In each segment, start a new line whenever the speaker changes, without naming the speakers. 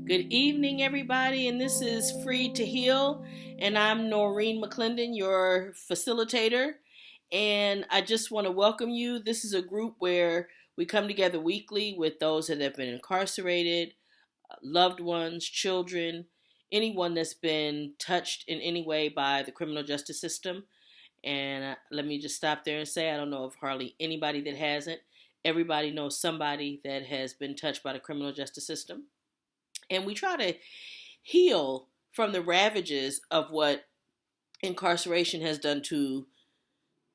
Good evening, everybody, and this is Free to Heal, and I'm Noreen McClendon, your facilitator. And I just want to welcome you. This is a group where we come together weekly with those that have been incarcerated, loved ones, children, anyone that's been touched in any way by the criminal justice system. And let me just stop there and say I don't know of hardly anybody that hasn't. Everybody knows somebody that has been touched by the criminal justice system. And we try to heal from the ravages of what incarceration has done to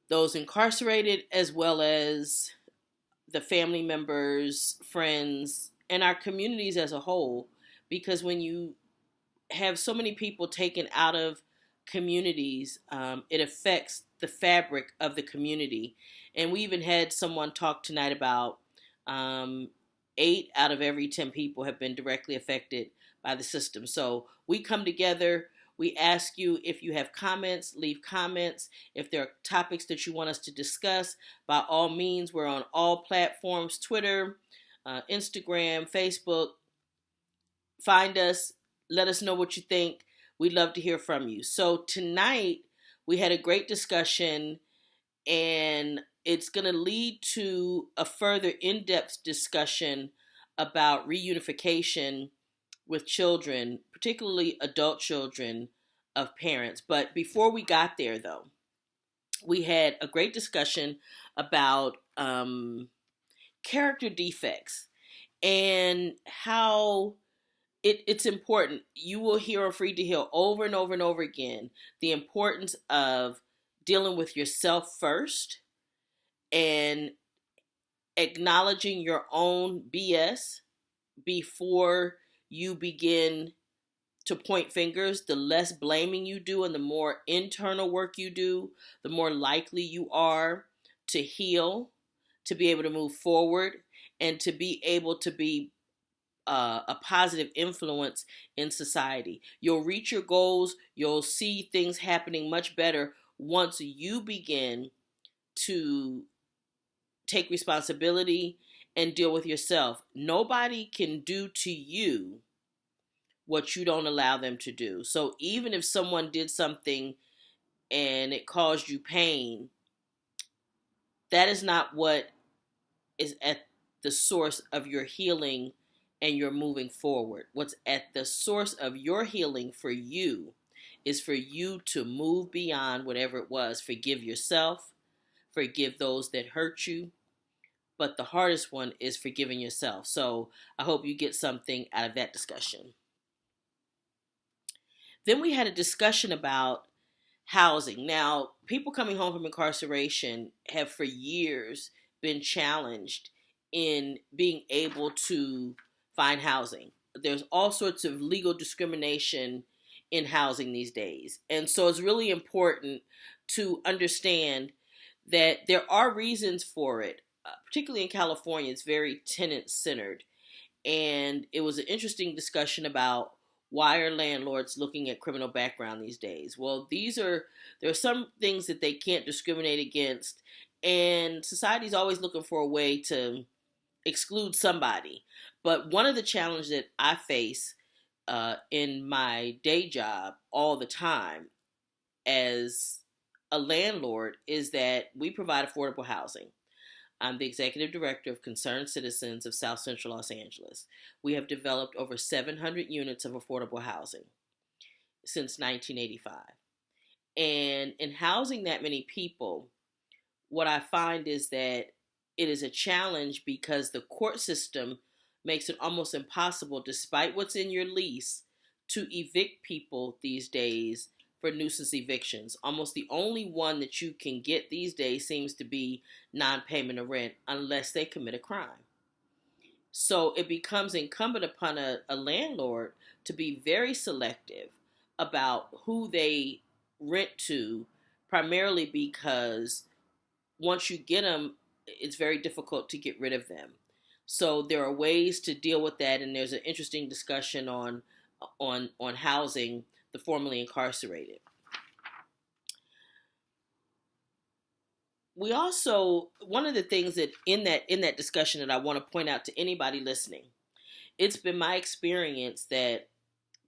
those incarcerated, as well as the family members, friends, and our communities as a whole. Because when you have so many people taken out of communities, it affects the fabric of the community. And we even had someone talk tonight about 8 out of every 10 people have been directly affected by the system. So we come together. We ask you if you have comments, leave comments. If there are topics that you want us to discuss, by all means, we're on all platforms, Twitter, Instagram, Facebook. Find us. Let us know what you think. We'd love to hear from you. So tonight, we had a great discussion, and it's going to lead to a further in-depth discussion about reunification with children, particularly adult children of parents. But before we got there, though, we had a great discussion about character defects and how it's important. You will hear on Free to Heal over and over and over again the importance of dealing with yourself first and acknowledging your own BS before you begin to point fingers. The less blaming you do and the more internal work you do, the more likely you are to heal, to be able to move forward, and to be able to be a positive influence in society. You'll reach your goals. You'll see things happening much better once you begin to take responsibility and deal with yourself. Nobody can do to you what you don't allow them to do. So even if someone did something and it caused you pain, that is not what is at the source of your healing and your moving forward. What's at the source of your healing for you is for you to move beyond whatever it was. Forgive yourself, forgive those that hurt you, but the hardest one is forgiving yourself. So I hope you get something out of that discussion. Then we had a discussion about housing. Now, people coming home from incarceration have for years been challenged in being able to find housing. There's all sorts of legal discrimination in housing these days. And so it's really important to understand that there are reasons for it. Particularly in California, it's very tenant-centered. And it was an interesting discussion about why are landlords looking at criminal background these days? Well, there are some things that they can't discriminate against, and society's always looking for a way to exclude somebody. But one of the challenges that I face in my day job all the time as a landlord is that we provide affordable housing. I'm the Executive Director of Concerned Citizens of South Central Los Angeles. We have developed over 700 units of affordable housing since 1985. And in housing that many people, what I find is that it is a challenge because the court system makes it almost impossible, despite what's in your lease, to evict people these days for nuisance evictions. Almost the only one that you can get these days seems to be non-payment of rent unless they commit a crime. So it becomes incumbent upon a landlord to be very selective about who they rent to, primarily because once you get them, it's very difficult to get rid of them. So there are ways to deal with that, and there's an interesting discussion on housing the formerly incarcerated. We also, one of the things that in that discussion that I want to point out to anybody listening it's been my experience that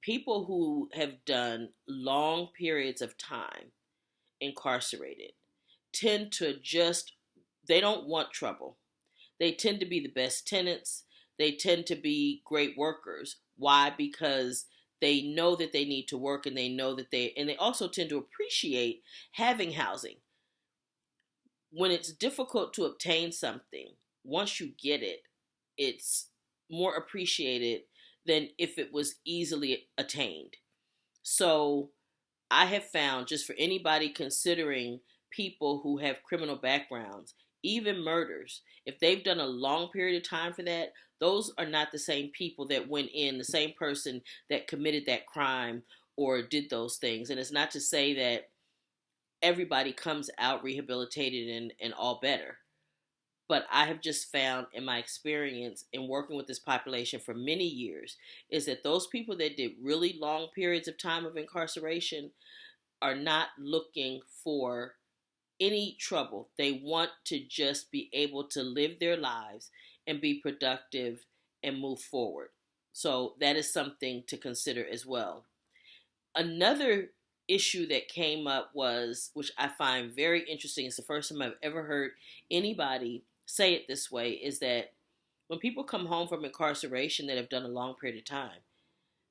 people who have done long periods of time incarcerated tend to just, they don't want trouble. They tend to be the best tenants. They tend to be great workers. Why? Because they know that they need to work, and they know that and they also tend to appreciate having housing. When it's difficult to obtain something, once you get it, it's more appreciated than if it was easily attained. So I have found, just for anybody considering people who have criminal backgrounds, even murders, if they've done a long period of time for that, those are not the same people that went in, the same person that committed that crime or did those things. And it's not to say that everybody comes out rehabilitated and all better. But I have just found in my experience in working with this population for many years is that those people that did really long periods of time of incarceration are not looking for any trouble. They want to just be able to live their lives and be productive and move forward. So that is something to consider as well. Another issue that came up was, which I find very interesting, it's the first time I've ever heard anybody say it this way, is that when people come home from incarceration that have done a long period of time,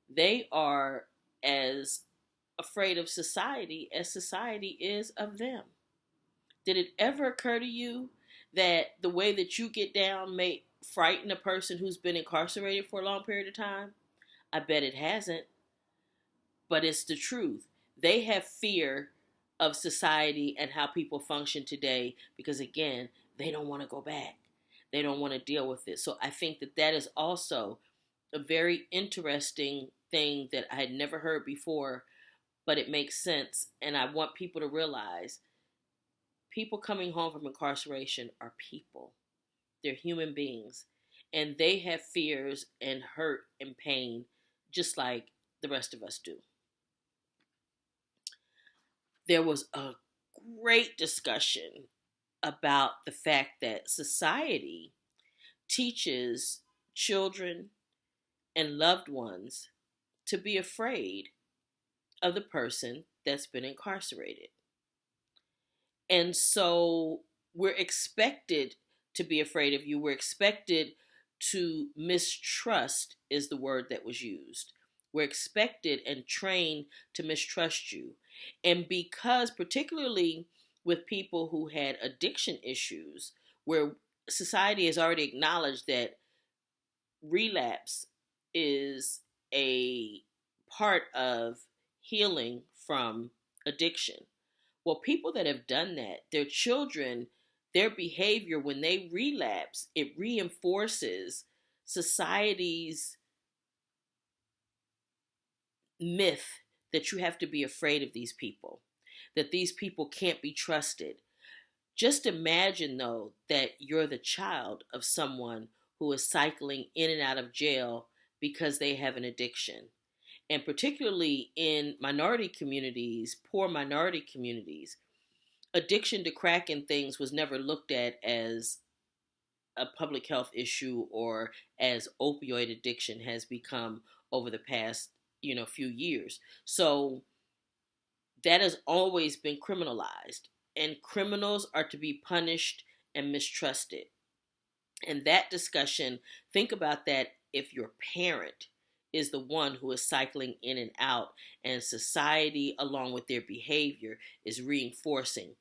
they are as afraid of society as society is of them. Did it ever occur to you that the way that you get down may frighten a person who's been incarcerated for a long period of time? I bet it hasn't, but it's the truth. They have fear of society and how people function today because, again, they don't want to go back. They don't want to deal with it. So I think that that is also a very interesting thing that I had never heard before, but it makes sense. And I want people to realize people coming home from incarceration are people. They're human beings. And they have fears and hurt and pain just like the rest of us do. There was a great discussion about the fact that society teaches children and loved ones to be afraid of the person that's been incarcerated. And so we're expected to be afraid of you. We're expected to mistrust, is the word that was used. We're expected and trained to mistrust you. And because, particularly with people who had addiction issues, where society has already acknowledged that relapse is a part of healing from addiction. Well, people that have done that, their children, their behavior when they relapse, it reinforces society's myth that you have to be afraid of these people, that these people can't be trusted. Just imagine, though, that you're the child of someone who is cycling in and out of jail because they have an addiction. And particularly in minority communities, poor minority communities, addiction to crack and things was never looked at as a public health issue or as opioid addiction has become over the past, few years. So that has always been criminalized, and criminals are to be punished and mistrusted. And that discussion, think about that if your parent is the one who is cycling in and out, and society, along with their behavior, is reinforcing,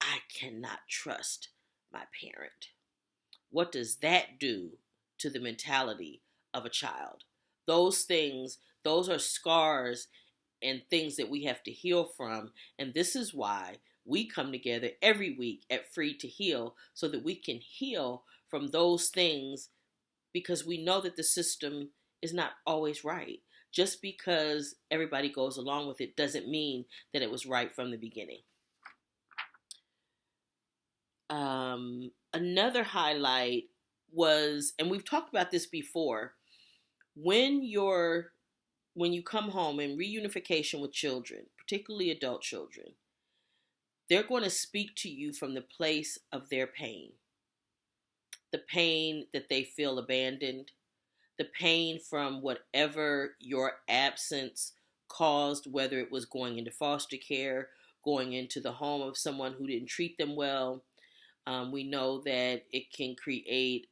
I cannot trust my parent. What does that do to the mentality of a child? Those things, those are scars and things that we have to heal from. And this is why we come together every week at Free to Heal, so that we can heal from those things, because we know that the system is not always right. Just because everybody goes along with it doesn't mean that it was right from the beginning. Another highlight was, and we've talked about this before, when you come home in reunification with children, particularly adult children, they're going to speak to you from the place of their pain. The pain that they feel abandoned, the pain from whatever your absence caused, whether it was going into foster care, going into the home of someone who didn't treat them well. We know that it can create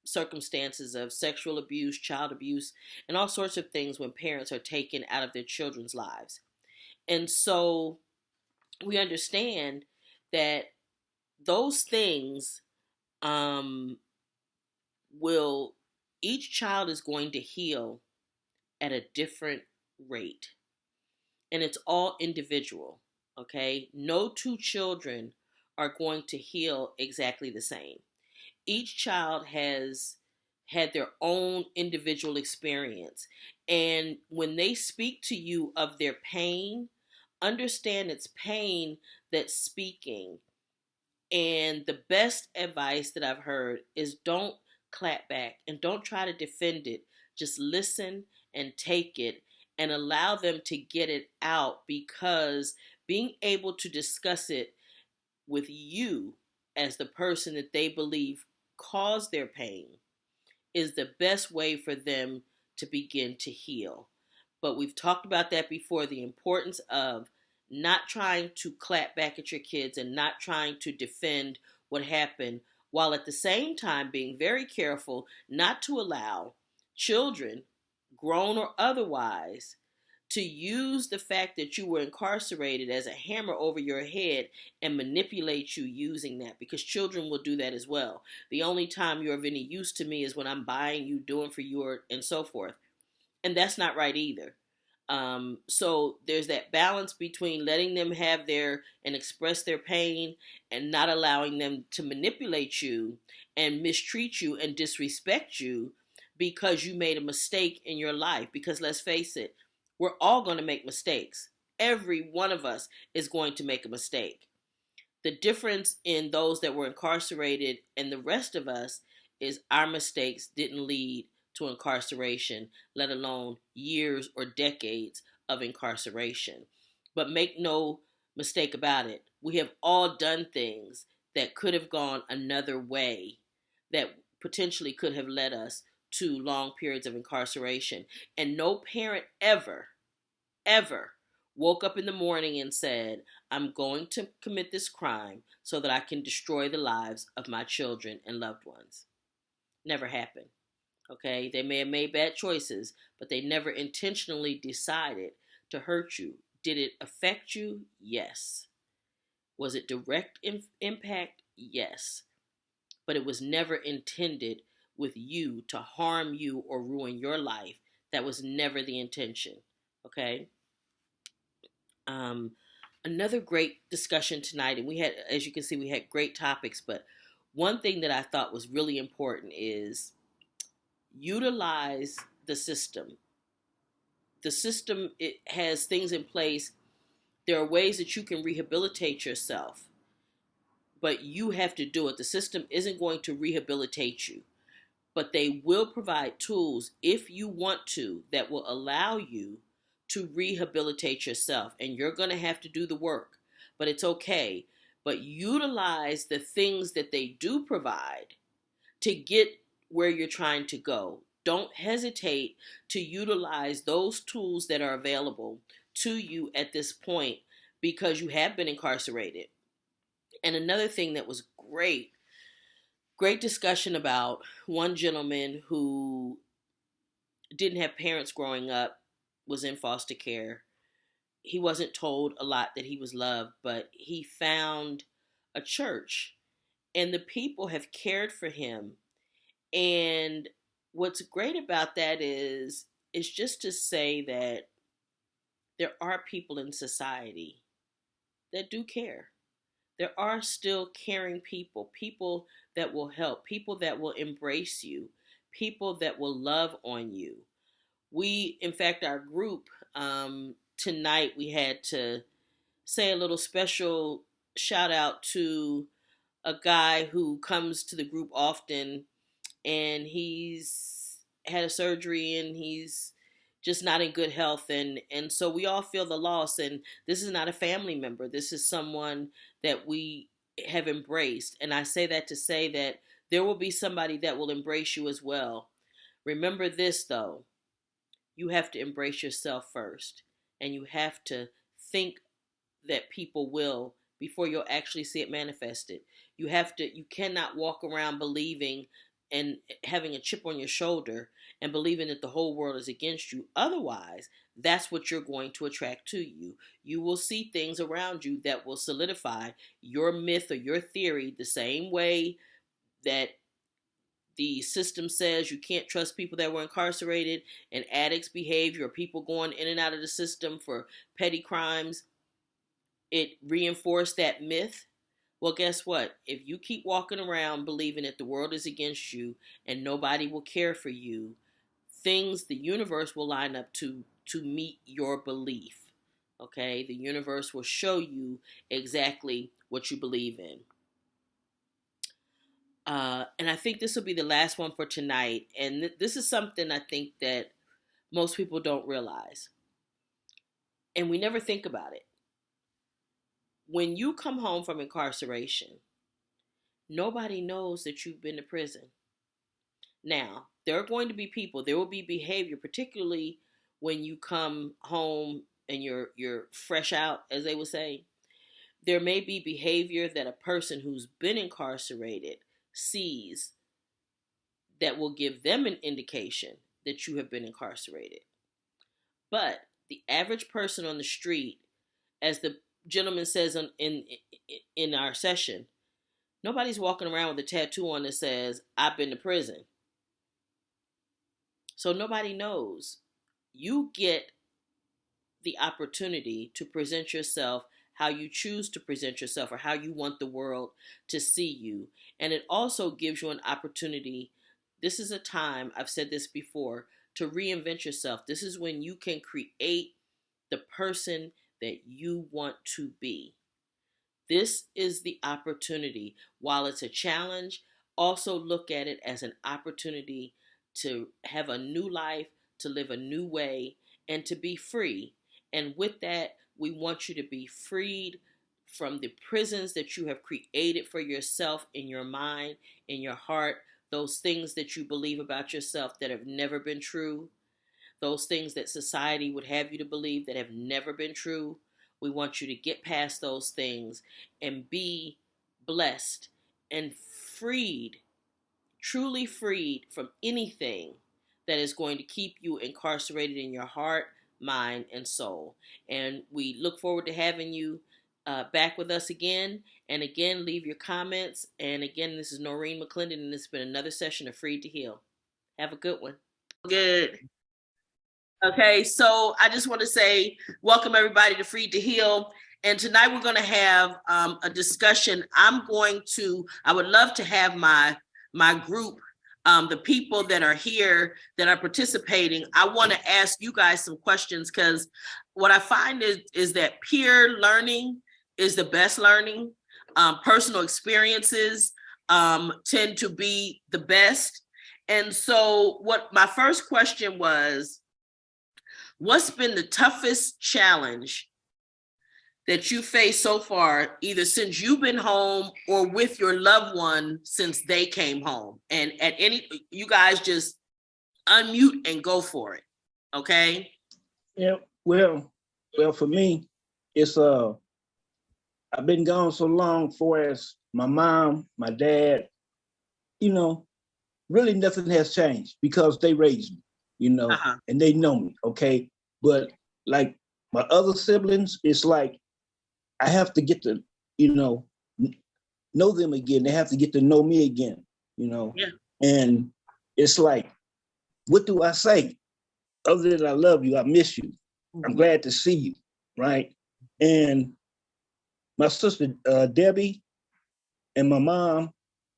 circumstances of sexual abuse, child abuse, and all sorts of things when parents are taken out of their children's lives. And so we understand that those things will, each child is going to heal at a different rate. And it's all individual, okay? No two children are going to heal exactly the same. Each child has had their own individual experience. And when they speak to you of their pain, understand it's pain that's speaking. And the best advice that I've heard is don't clap back and don't try to defend it. Just listen and take it and allow them to get it out, because being able to discuss it with you as the person that they believe caused their pain is the best way for them to begin to heal. But we've talked about that before, the importance of not trying to clap back at your kids and not trying to defend what happened, while at the same time being very careful not to allow children, grown or otherwise, to use the fact that you were incarcerated as a hammer over your head and manipulate you using that, because children will do that as well. The only time you're of any use to me is when I'm buying you, doing for you, and so forth. And that's not right either. So there's that balance between letting them have their and express their pain and not allowing them to manipulate you and mistreat you and disrespect you because you made a mistake in your life. Because let's face it, we're all going to make mistakes. Every one of us is going to make a mistake. The difference in those that were incarcerated and the rest of us is our mistakes didn't lead to incarceration, let alone years or decades of incarceration. But make no mistake about it, we have all done things that could have gone another way, that potentially could have led us to long periods of incarceration. And no parent ever woke up in the morning and said, I'm going to commit this crime so that I can destroy the lives of my children and loved ones. Never happened. Okay, they may have made bad choices, but they never intentionally decided to hurt you. Did it affect you? Yes. Was it direct impact? Yes. But it was never intended with you to harm you or ruin your life. That was never the intention. Okay? Another great discussion tonight, and we had, as you can see, we had great topics, but one thing that I thought was really important is utilize the system. The system, it has things in place. There are ways that you can rehabilitate yourself, but you have to do it. The system isn't going to rehabilitate you, but they will provide tools if you want to that will allow you to rehabilitate yourself. And you're going to have to do the work, but it's okay. But utilize the things that they do provide to get where you're trying to go. Don't hesitate to utilize those tools that are available to you at this point, because you have been incarcerated. And another thing that was great discussion about one gentleman who didn't have parents growing up, was in foster care. He wasn't told a lot that he was loved, but he found a church and the people have cared for him. And what's great about that is just to say that there are people in society that do care. There are still caring people, people that will help, people that will embrace you, people that will love on you. We, in fact, our group, tonight, we had to say a little special shout out to a guy who comes to the group often, and he's had a surgery and he's just not in good health, and so we all feel the loss. And this is not a family member. This is someone that we have embraced. And I say that to say that there will be somebody that will embrace you as well. Remember this though, you have to embrace yourself first, and you have to think that people will before you'll actually see it manifested. You cannot walk around believing and having a chip on your shoulder and believing that the whole world is against you. Otherwise, that's what you're going to attract to you. You will see things around you that will solidify your myth or your theory, the same way that the system says you can't trust people that were incarcerated and addicts' behavior, or people going in and out of the system for petty crimes. It reinforced that myth. Well, guess what? If you keep walking around believing that the world is against you and nobody will care for you, the universe will line up to meet your belief. Okay? The universe will show you exactly what you believe in. And I think this will be the last one for tonight. And this is something I think that most people don't realize. And we never think about it. When you come home from incarceration, nobody knows that you've been to prison. Now, there are going to be people, there will be behavior, particularly when you come home and you're fresh out, as they would say. There may be behavior that a person who's been incarcerated sees that will give them an indication that you have been incarcerated. But the average person on the street, as the gentleman says in our session, nobody's walking around with a tattoo on that says, I've been to prison. So nobody knows. You get the opportunity to present yourself how you choose to present yourself or how you want the world to see you. And it also gives you an opportunity. This is a time, I've said this before, to reinvent yourself. This is when you can create the person that you want to be. This is the opportunity. While it's a challenge, also look at it as an opportunity to have a new life, to live a new way, and to be free. And with that, we want you to be freed from the prisons that you have created for yourself in your mind, in your heart, those things that you believe about yourself that have never been true, those things that society would have you to believe that have never been true. We want you to get past those things and be blessed and freed, truly freed from anything that is going to keep you incarcerated in your heart, mind, and soul. And we look forward to having you back with us again. And again, leave your comments. And again, this is Noreen McClendon, and it's been another session of Freed to Heal. Have a good one. Good. Okay, so I just want to say welcome everybody to Freed to Heal. And tonight we're going to have a discussion. I would love to have my group, the people that are here that are participating. I want to ask you guys some questions, because what I find is that peer learning is the best learning. Personal experiences tend to be the best. And so what my first question was, what's been the toughest challenge that you faced so far, either since you've been home or with your loved one since they came home? And you guys just unmute and go for it. Okay.
Yeah. Well, for me, it's I've been gone so long for as my mom, my dad, really nothing has changed because they raised me, and they know me. Okay. But like my other siblings, it's like, I have to get to, know them again. They have to get to know me again, Yeah. And it's like, what do I say? Other than I love you, I miss you. Mm-hmm. I'm glad to see you, right? And my sister, Debbie, and my mom,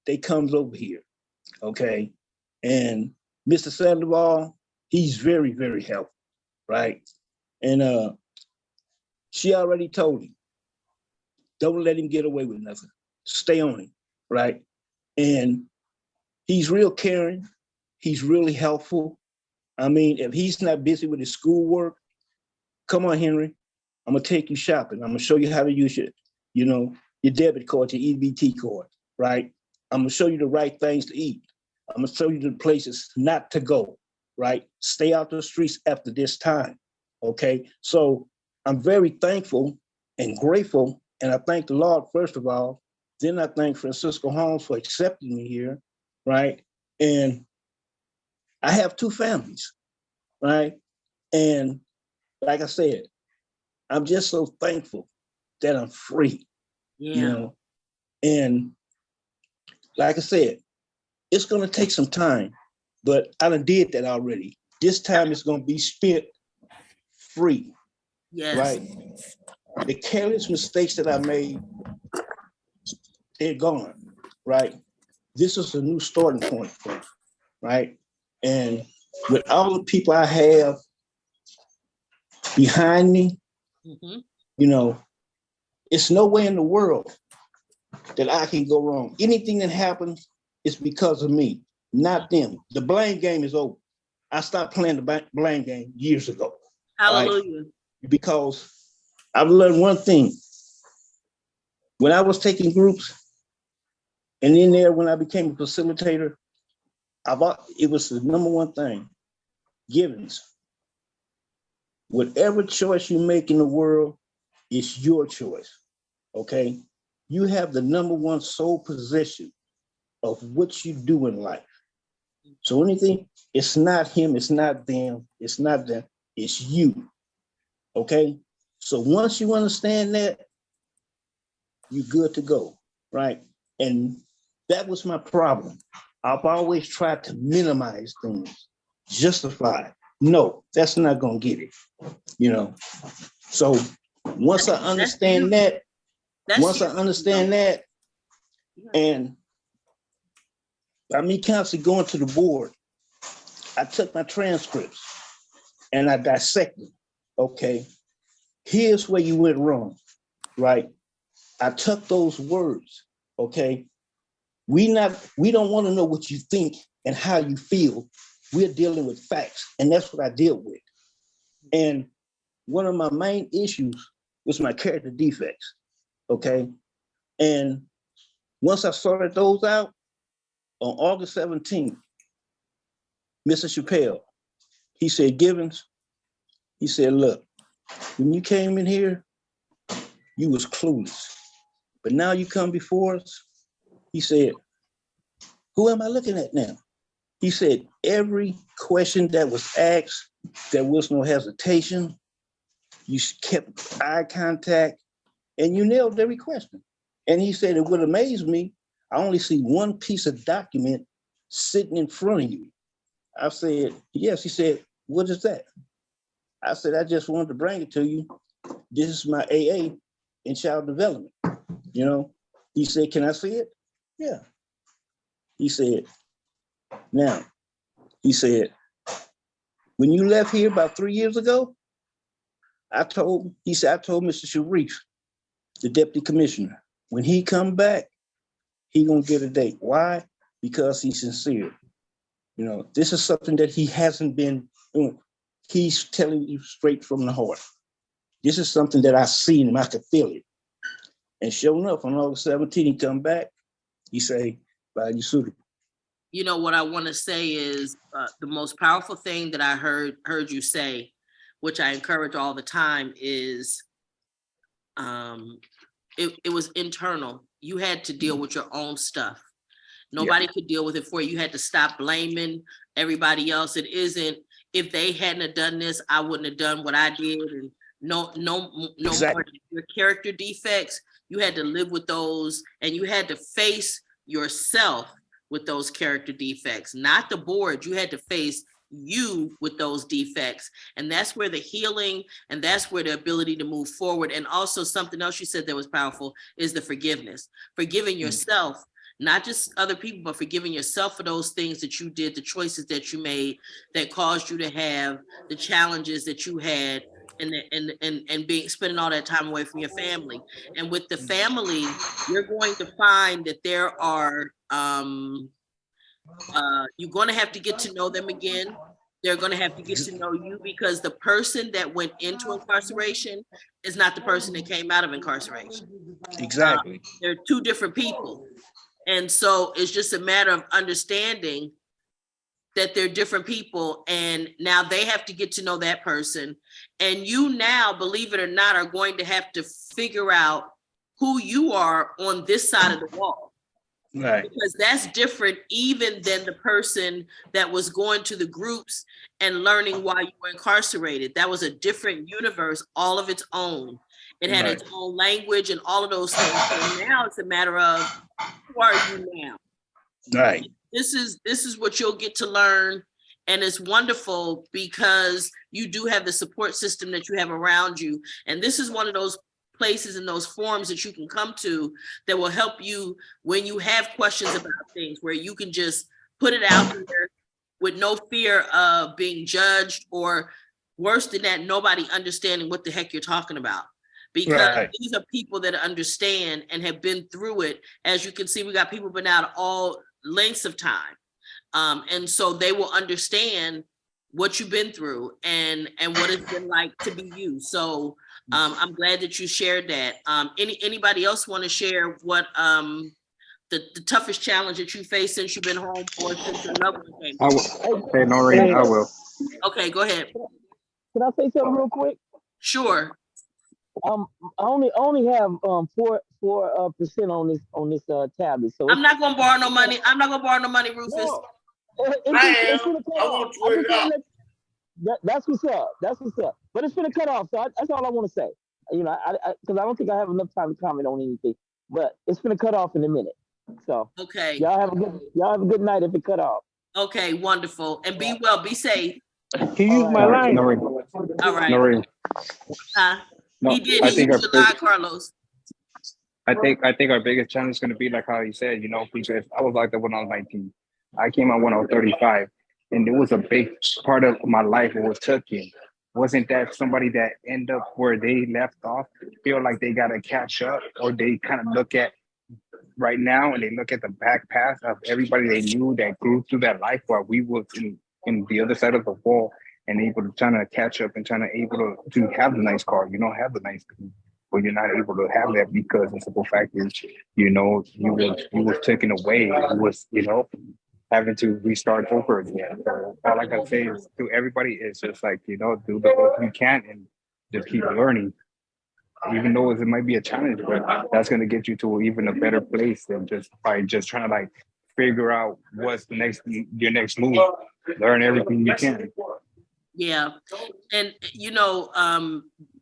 they comes over here, okay? And Mr. Sandoval, he's very, very helpful, right? And she already told him, don't let him get away with nothing. Stay on him, right? And he's real caring. He's really helpful. I mean, if he's not busy with his schoolwork, come on, Henry, I'm gonna take you shopping. I'm gonna show you how to use your debit card, your EBT card, right? I'm gonna show you the right things to eat. I'm gonna show you the places not to go, right? Stay out the streets after this time, okay? So I'm very thankful and grateful, and I thank the Lord, first of all. Then I thank Francisco Holmes for accepting me here, right? And I have 2 families, right? And like I said, I'm just so thankful that I'm free, you know? And like I said, it's gonna take some time, but I done did that already. This time it's gonna be spent free, right? The careless mistakes that I made, they're gone, right? This is a new starting point for me, right? And with all the people I have behind me, you know, it's no way in the world that I can go wrong. Anything that happens is because of me, not them. The blame game is over. I stopped playing the blame game years ago.
Hallelujah.
Right? Because I've learned one thing. When I was taking groups, and in there when I became a facilitator, it was the number one thing, givens. Whatever choice you make in the world, it's your choice, okay? You have the number one sole position of what you do in life. So anything, it's not him, it's not them, it's not them, it's you, okay? So once you understand that, you're good to go, right? And that was my problem. I've always tried to minimize things, justify. No, that's not gonna get it, you know? So once I understand that, and by me constantly going to the board, I took my transcripts and I dissected. Okay, here's where you went wrong, right? I took those words. Okay, we don't want to know what you think and how you feel. We're dealing with facts, and that's what I deal with. And one of my main issues was my character defects. Okay, and once I sorted those out, on August 17th, Mr. Chappelle, he said, Givens, he said, look, when you came in here, you was clueless. But now you come before us, he said, who am I looking at now? He said, every question that was asked, there was no hesitation. You kept eye contact and you nailed every question. And he said, it would amaze me. I only see one piece of document sitting in front of you. I said, yes. He said, what is that? I said, I just wanted to bring it to you. This is my AA in child development. You know, he said, can I see it? Yeah. He said, now, he said, when you left here about 3 years ago, I told Mr. Sharif, the deputy commissioner, when he come back, he gonna get a date. Why? Because he's sincere. You know, this is something that he hasn't been doing. He's telling you straight from the heart. This is something that I seen him, I could feel it. And sure enough, on August 17th, he come back, he say, "Find you suitable."
You know, what I want to say is the most powerful thing that I heard you say, which I encourage all the time, is it was internal. You had to deal with your own stuff. Nobody could deal with it for you. You had to stop blaming everybody else. It isn't, if they hadn't have done this, I wouldn't have done what I did. And no more. Your character defects, you had to live with those, and you had to face yourself with those character defects, not the board. You had to face you with those defects. And that's where the healing, and that's where the ability to move forward. And also something else you said that was powerful is the forgiveness, forgiving yourself, not just other people, but forgiving yourself for those things that you did, the choices that you made that caused you to have the challenges that you had, and spending all that time away from your family. And with the family, you're going to find that there are you're going to have to get to know them again. They're going to have to get to know you, because the person that went into incarceration is not the person that came out of incarceration.
Exactly.
They're two different people. And so it's just a matter of understanding that they're different people, and now they have to get to know that person. And you now, believe it or not, are going to have to figure out who you are on this side of the wall.
Right.
Because that's different even than the person that was going to the groups and learning why you were incarcerated. That was a different universe, all of its own. It had its own language and all of those things. So now it's a matter of, who are you now?
Right.
This is what you'll get to learn. And it's wonderful because you do have the support system that you have around you. And this is one of those places and those forums that you can come to that will help you when you have questions about things, where you can just put it out there with no fear of being judged, or worse than that, nobody understanding what the heck you're talking about. Because these are people that understand and have been through it. As you can see, we got people been out all lengths of time. And so they will understand what you've been through and what it's been like to be you. So I'm glad that you shared that. Anybody else want to share what the toughest challenge that you faced since you've been home, or since your loved one came?
I will. Hey, Noreen, I will.
Okay, go ahead.
Can I say something real quick?
Sure.
I only have 4% on this tablet. So
I'm not gonna borrow no money. I'm not gonna borrow no money, Rufus.
No, that's what's up. That's what's up. But it's gonna cut off. So that's all I want to say. You know, because I don't think I have enough time to comment on anything. But it's gonna cut off in a minute. So
okay.
Y'all have a good night if it cut off.
Okay, wonderful. And be well, be safe.
Can you use my line?
Noreen.
All right.
Noreen.
Huh?
No,
He did.
I
He
think
used your line, Carlos.
I think our biggest challenge is going to be like how you said, you know, because I was like that when I was 19. I came out when I was 35, and it was a big part of my life was taken. Wasn't that somebody that end up where they left off, feel like they got to catch up, or they kind of look at right now and they look at the back path of everybody they knew that grew through that life while we were in the other side of the wall, and able to trying to catch up and trying to able to have the nice car, you know, have the nice thing, but you're not able to have that because the simple fact is, you know, you was taken away. It was, you know, having to restart over again. So all I gotta say is to everybody is just like, you know, do the best you can and just keep learning. Even though it might be a challenge, but that's gonna get you to even a better place than just by just trying to like figure out what's your next move. Learn everything you can.
Yeah. And you know,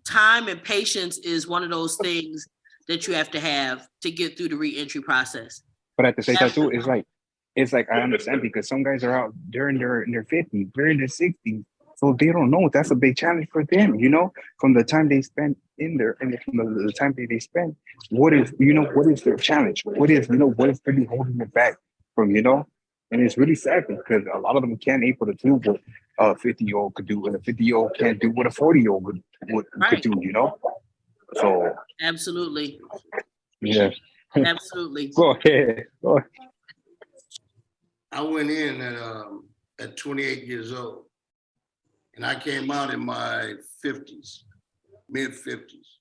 time and patience is one of those things that you have to get through the reentry process.
But at the same time too, it's like I understand because some guys are out during their 50s, during their 60s, so they don't know. That's a big challenge for them, you know, from the time they spend in there and from the time they spend, what is their challenge? What is really holding them back from, you know? And it's really sad because a lot of them can't able to do what a 50-year-old could do, and a 50-year-old can't do what a 40-year-old could do, you know? So
absolutely.
Yeah.
Absolutely.
Go ahead.
I went in at 28 years old, and I came out in my 50s, mid 50s.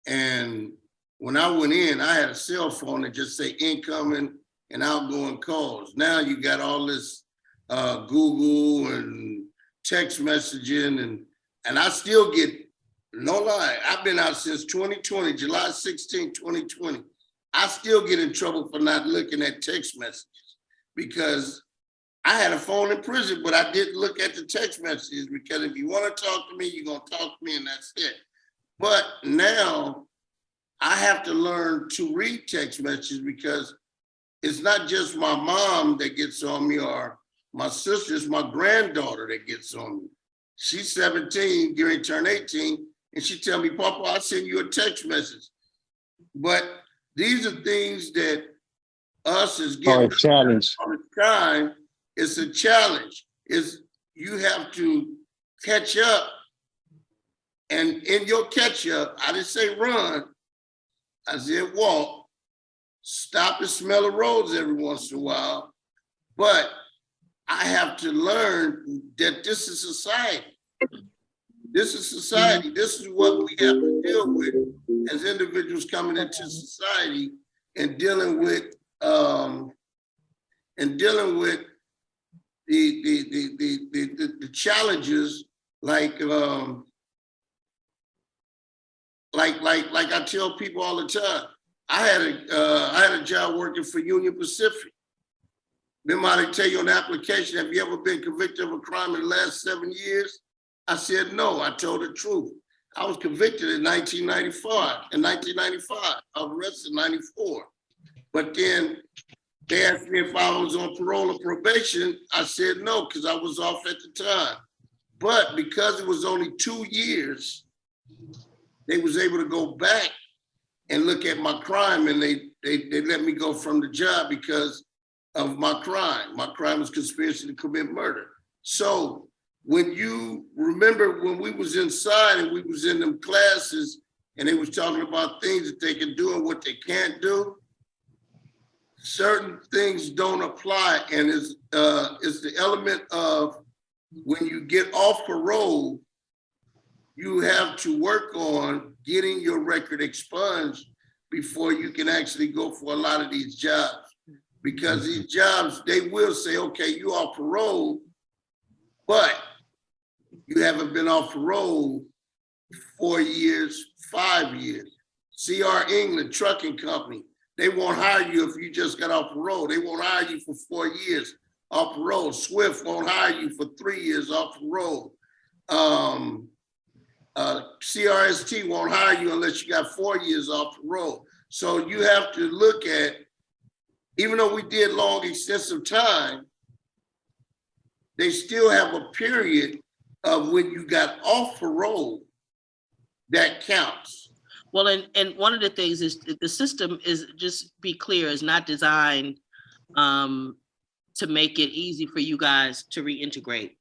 And when I went in, I had a cell phone that just say incoming and outgoing calls. Now you got all this Google and text messaging, and I still get, no lie, I've been out since 2020, July 16, 2020. I still get in trouble for not looking at text messages because I had a phone in prison, but I didn't look at the text messages because if you want to talk to me, you're going to talk to me and that's it. But now I have to learn to read text messages because it's not just my mom that gets on me or my sister, it's my granddaughter that gets on me. She's 17, getting to turn 18, and she tell me, Papa, I'll send you a text message. But these are things that us as getting
challenge
all the time, it's a challenge. You have to catch up. And in your catch up, I didn't say run, I said walk, stop and smell the roads every once in a while. But I have to learn that this is society. This is society. This is what we have to deal with as individuals coming into society and dealing with the challenges, like I tell people all the time, I had a job working for Union Pacific. Remember how they tell you on the application, have you ever been convicted of a crime in the last 7 years? I said no. I told the truth. I was convicted in 1995. I was arrested in 94. But then they asked me if I was on parole or probation. I said no, because I was off at the time. But because it was only 2 years, they was able to go back and look at my crime, and they let me go from the job because of my crime. My crime was conspiracy to commit murder. So when you remember when we was inside and we was in them classes and they was talking about things that they can do and what they can't do, certain things don't apply. And it's the element of when you get off parole, you have to work on getting your record expunged before you can actually go for a lot of these jobs. Because these jobs, they will say, okay, you are parole, but you haven't been off parole 4 years, 5 years. CR England Trucking Company, they won't hire you if you just got off parole. They won't hire you for 4 years off parole. Swift won't hire you for 3 years off parole. CRST won't hire you unless you got 4 years off parole. So you have to look at, even though we did long, extensive time, they still have a period of when you got off parole that counts.
Well, and one of the things is the system is, just be clear, is not designed to make it easy for you guys to reintegrate.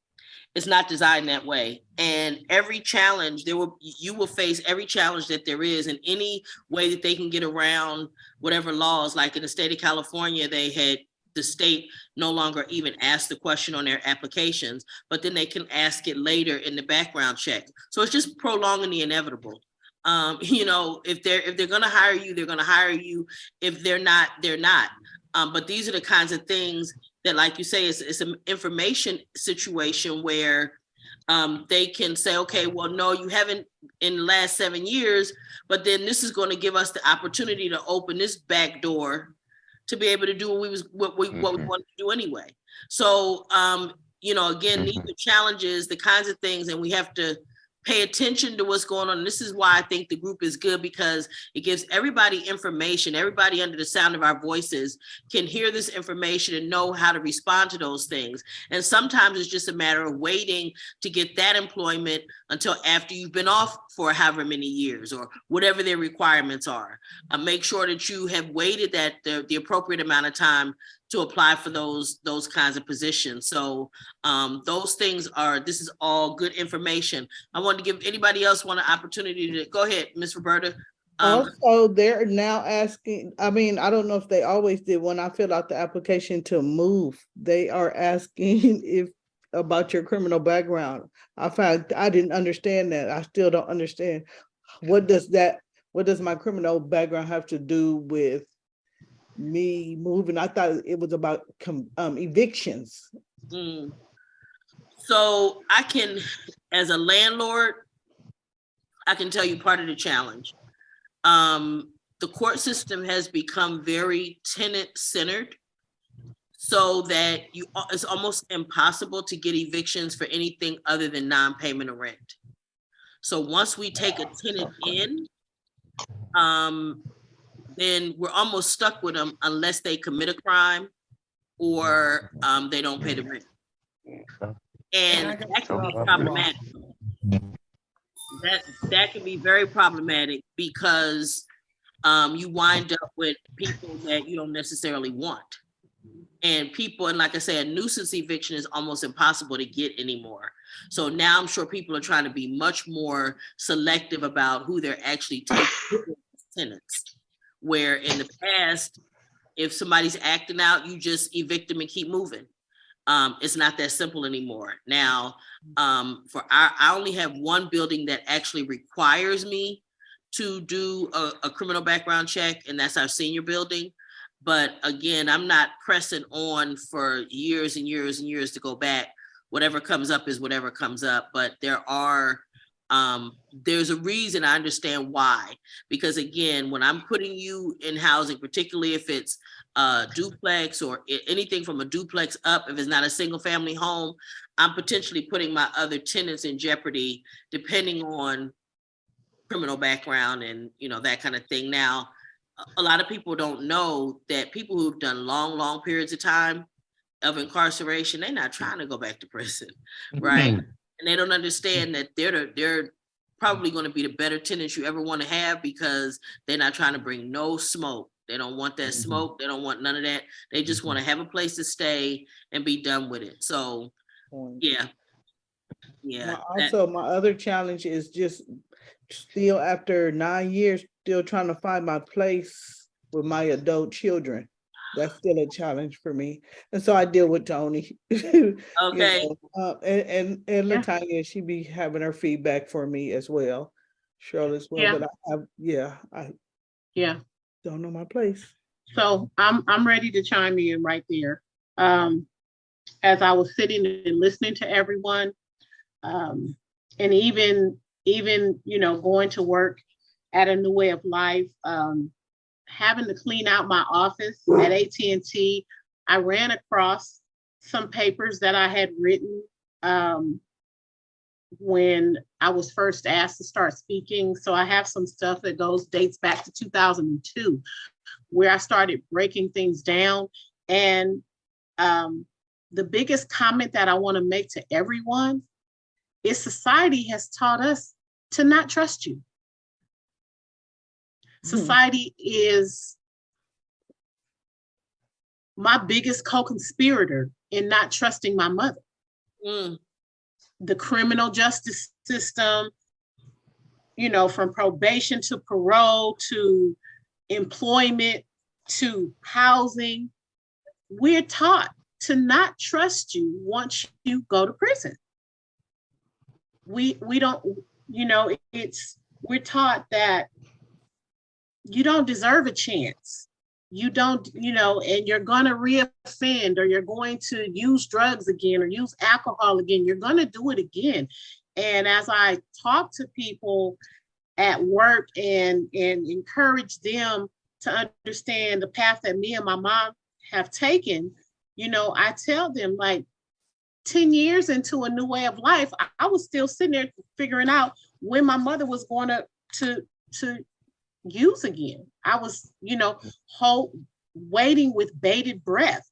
It's not designed that way. And every challenge, you will face every challenge that there is in any way that they can get around whatever laws. Like in the state of California, the state no longer even asked the question on their applications, but then they can ask it later in the background check. So it's just prolonging the inevitable. If they're gonna hire you, they're gonna hire you. If they're not, they're not. But these are the kinds of things that, like you say, it's an information situation where they can say, okay, well, no, you haven't in the last 7 years, but then this is going to give us the opportunity to open this back door to be able to do what we wanted to do anyway. So, again, these are challenges, the kinds of things, and we have to pay attention to what's going on. And this is why I think the group is good, because it gives everybody information. Everybody under the sound of our voices can hear this information and know how to respond to those things. And sometimes it's just a matter of waiting to get that employment until after you've been off for however many years or whatever their requirements are. Make sure that you have waited that the appropriate amount of time to apply for those kinds of positions. So those things this is all good information. I want to give anybody else an opportunity to go ahead, Ms. Roberta.
Also, they're now asking, I don't know if they always did, when I filled out the application to move, they are asking about your criminal background. I didn't understand that. I still don't understand. What does my criminal background have to do with me moving? I thought it was about evictions.
So I can, as a landlord, I can tell you part of the challenge. The court system has become very tenant-centered, so that it's almost impossible to get evictions for anything other than non-payment of rent. So once we take a tenant in, then we're almost stuck with them unless they commit a crime or they don't pay the rent. And that can be problematic. That can be very problematic because you wind up with people that you don't necessarily want. And like I say, a nuisance eviction is almost impossible to get anymore. So now I'm sure people are trying to be much more selective about who they're actually taking as tenants. Where in the past, if somebody's acting out, you just evict them and keep moving. It's not that simple anymore. Now, I only have one building that actually requires me to do a criminal background check, and that's our senior building. But again, I'm not pressing on for years and years and years to go back. Whatever comes up is whatever comes up. But there's a reason. I understand why. Because again, when I'm putting you in housing, particularly if it's duplex or anything from a duplex up, if it's not a single family home, I'm potentially putting my other tenants in jeopardy, depending on criminal background and, you know, that kind of thing. Now, a lot of people don't know that people who've done long periods of time of incarceration, they're not trying to go back to prison, right? And they don't understand that they're probably going to be the better tenants you ever want to have, because they're not trying to bring no smoke. They don't want that smoke. They don't want none of that. They just want to have a place to stay and be done with it. So, yeah.
My other challenge is just still, after 9 years, still trying to find my place with my adult children. That's still a challenge for me. And so I deal with Tony.
Okay.
You know, and Latanya, she be having her feedback for me as well. Cheryl as well. But I don't know my place.
So I'm ready to chime in right there. As I was sitting and listening to everyone, and even you know, going to work at a new way of life, having to clean out my office at AT&T, I ran across some papers that I had written when I was first asked to start speaking. So I have some stuff that dates back to 2002, where I started breaking things down. And the biggest comment that I want to make to everyone is society has taught us to not trust you. Society is my biggest co-conspirator in not trusting my mother. The criminal justice system, you know, from probation to parole to employment to housing, we're taught to not trust you once you go to prison. We don't, you know, we're taught that you don't deserve a chance. You don't, you know, and you're going to reoffend, or you're going to use drugs again, or use alcohol again. You're going to do it again. And as I talk to people at work and encourage them to understand the path that me and my mom have taken, you know, I tell them, like, 10 years into a new way of life, I was still sitting there figuring out when my mother was going to use again. I was, you know, waiting with bated breath.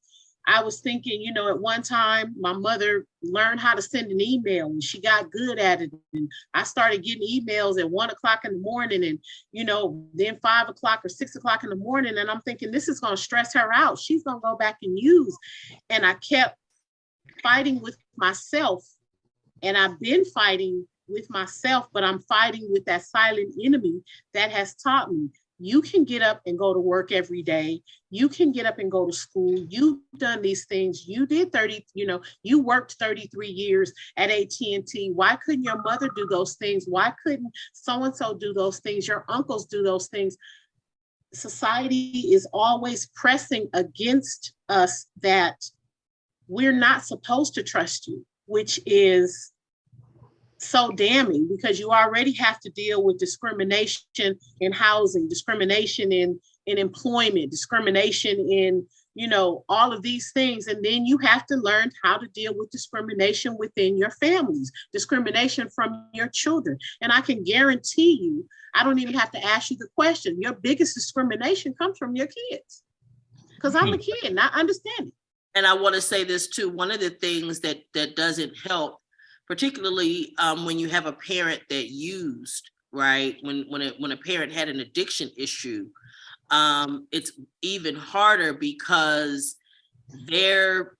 I was thinking, you know, at one time my mother learned how to send an email and she got good at it. And I started getting emails at 1 o'clock in the morning, and, you know, then 5 o'clock or 6 o'clock in the morning. And I'm thinking, this is going to stress her out. She's going to go back and use. And I kept fighting with myself. And I've been fighting with myself, but I'm fighting with that silent enemy that has taught me, you can get up and go to work every day. You can get up and go to school. You've done these things. You did 30, you know, you worked 33 years at AT&T. Why couldn't your mother do those things? Why couldn't so-and-so do those things? Your uncles do those things. Society is always pressing against us that we're not supposed to trust you, which is so damning, because you already have to deal with discrimination in housing, discrimination in employment, discrimination in, you know, all of these things. And then you have to learn how to deal with discrimination within your families, discrimination from your children. And I can guarantee you, I don't even have to ask you the question. Your biggest discrimination comes from your kids, because I'm a kid and I understand it.
And I want to say this too. One of the things that doesn't help, particularly when you have a parent that used, right? When a parent had an addiction issue, it's even harder, because their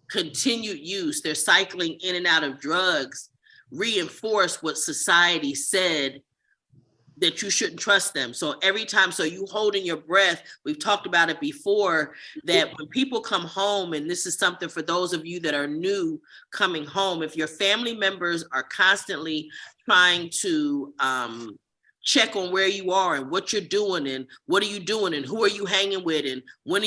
continued use, their cycling in and out of drugs, reinforce what society said, that you shouldn't trust them. So every time, so you holding your breath, we've talked about it before, that when people come home, and this is something for those of you that are new coming home, if your family members are constantly trying to check on where you are and what you're doing and what are you doing and who are you hanging with and when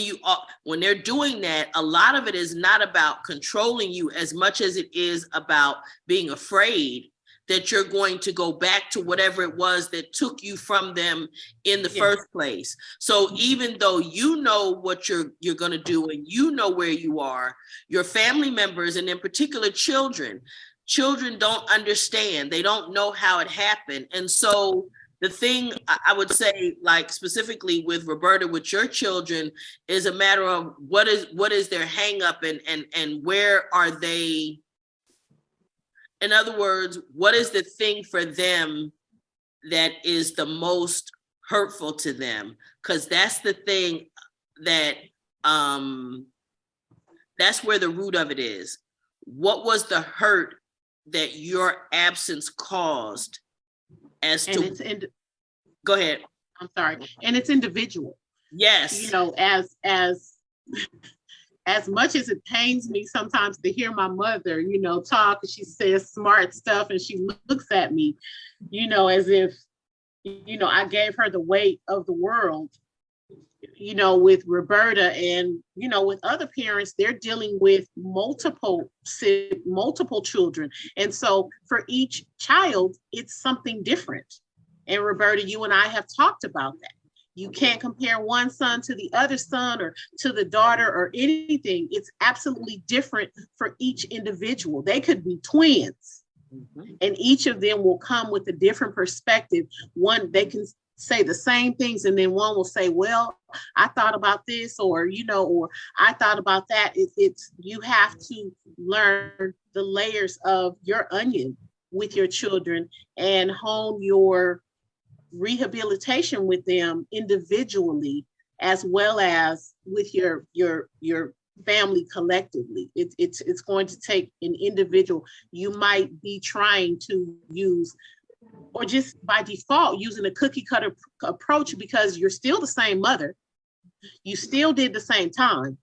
they're doing that, a lot of it is not about controlling you as much as it is about being afraid that you're going to go back to whatever it was that took you from them in the first place. So even though you know what you're going to do and you know where you are, your family members, and in particular children don't understand. They don't know how it happened. And so the thing I would say, like specifically with Roberta, with your children, is a matter of what is their hang up and where are they. In other words, what is the thing for them that is the most hurtful to them? Because that's the thing that, that's where the root of it is. What was the hurt that your absence caused go ahead.
I'm sorry. And it's individual.
Yes.
You know, as much as it pains me sometimes to hear my mother, you know, talk, and she says smart stuff and she looks at me, you know, as if, you know, I gave her the weight of the world, you know, with Roberta and, you know, with other parents, they're dealing with multiple children. And so for each child, it's something different. And Roberta, you and I have talked about that. You can't compare one son to the other son or to the daughter or anything. It's absolutely different for each individual. They could be twins, and each of them will come with a different perspective. One, they can say the same things, and then one will say, well, I thought about this, or, you know, or I thought about that. It's you have to learn the layers of your onion with your children and hone your rehabilitation with them individually as well as with your family collectively. It's going to take an individual. You might be trying to use, or just by default using a cookie cutter approach because you're still the same mother. You still did the same time.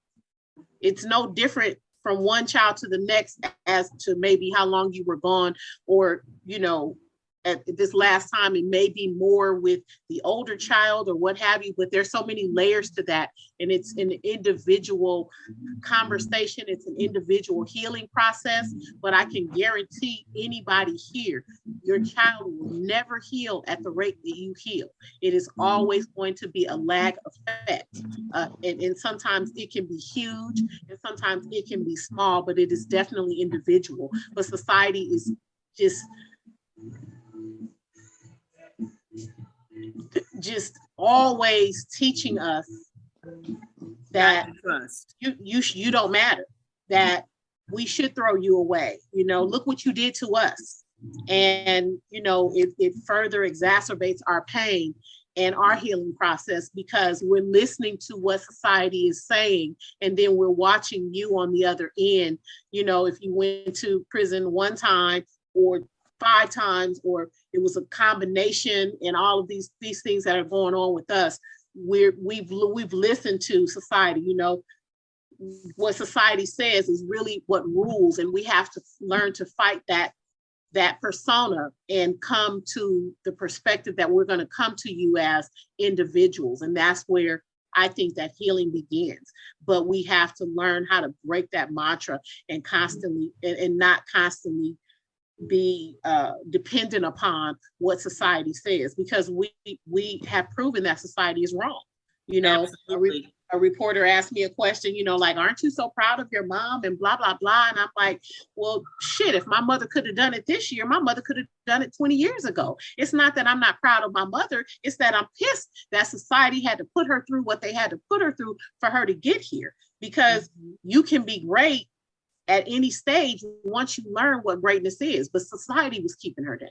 It's no different from one child to the next as to maybe how long you were gone, or, you know, at this last time, it may be more with the older child or what have you, but there's so many layers to that. And it's an individual conversation. It's an individual healing process, but I can guarantee anybody here, your child will never heal at the rate that you heal. It is always going to be a lag effect. And sometimes it can be huge and sometimes it can be small, but it is definitely individual. But society is just always teaching us that you don't matter, that we should throw you away. You know, look what you did to us. And, you know, it further exacerbates our pain and our healing process because we're listening to what society is saying. And then we're watching you on the other end. You know, if you went to prison one time or 5 times, or it was a combination, and all of these things that are going on with us, we've listened to society. You know, what society says is really what rules, and we have to learn to fight that persona and come to the perspective that we're going to come to you as individuals. And that's where I think that healing begins. But we have to learn how to break that mantra and constantly and not constantly be dependent upon what society says, because we have proven that society is wrong. You know, a reporter asked me a question, you know, like, aren't you so proud of your mom and blah, blah, blah. And I'm like, well, shit, if my mother could have done it this year, my mother could have done it 20 years ago. It's not that I'm not proud of my mother. It's that I'm pissed that society had to put her through what they had to put her through for her to get here, because you can be great at any stage once you learn what greatness is, but society was keeping her down.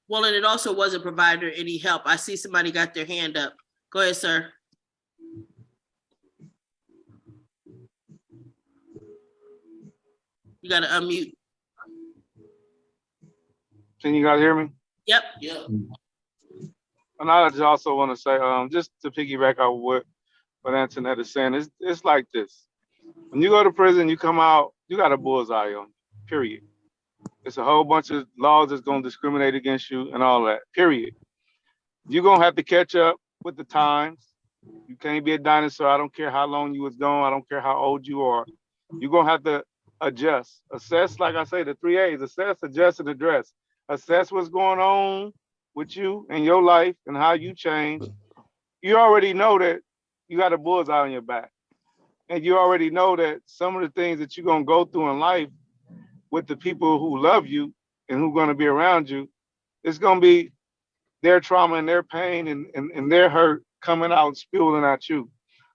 Well, and it also wasn't providing her any help. I see somebody got their hand up. Go ahead, sir. You got to unmute.
Can you guys hear me?
Yep.
And I just also want to say, just to piggyback on what Antoinette is saying, it's like this. When you go to prison, you come out, you got a bullseye on you, period. It's a whole bunch of laws that's going to discriminate against you and all that, period. You're gonna have to catch up with the times. You can't be a dinosaur. I don't care how long you was gone. I don't care how old you are. You're gonna have to adjust, assess. Like I say, the 3 A's: assess, adjust, and address. Assess what's going on with you and your life and how you change. You already know that you got a bullseye on your back, and you already know that some of the things that you're gonna go through in life with the people who love you and who are gonna be around you, it's gonna be their trauma and their pain and their hurt coming out and spewing at you.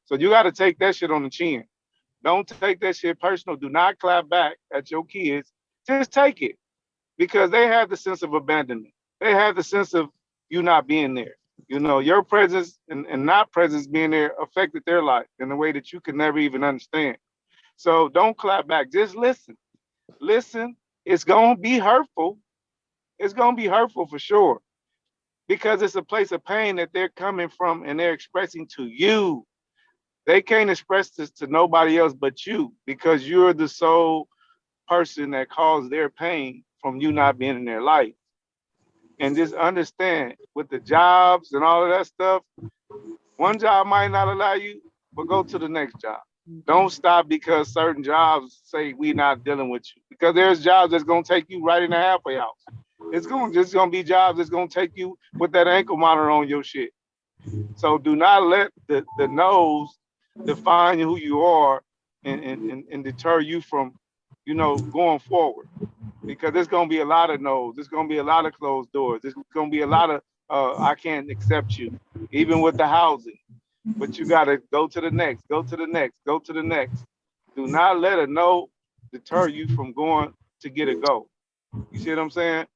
So you got to take that shit on the chin. Don't take that shit personal. Do not clap back at your kids. Just take it, because they have the sense of abandonment. They have the sense of you not being there. You know, your presence and not presence being there affected their life in a way that you could never even understand. So don't clap back. Just listen. Listen. It's going to be hurtful. It's going to be hurtful for sure, because it's a place of pain that they're coming from and they're expressing to you. They can't express this to nobody else but you, because you're the sole person that caused their pain from you not being in their life. And just understand, with the jobs and all of that stuff, one job might not allow you, but go to the next job. Don't stop because certain jobs say we not dealing with you, because there's jobs that's going to take you right in the halfway house. It's just gonna be jobs that's gonna take you with that ankle monitor on your shit. So do not let the no's define who you are and deter you from, going forward. Because there's gonna be a lot of no's. There's gonna be a lot of closed doors. There's gonna be a lot of I can't accept you, even with the housing. But you gotta go to the next, go to the next, go to the next. Do not let a no deter you from going to get a go. You see what I'm saying?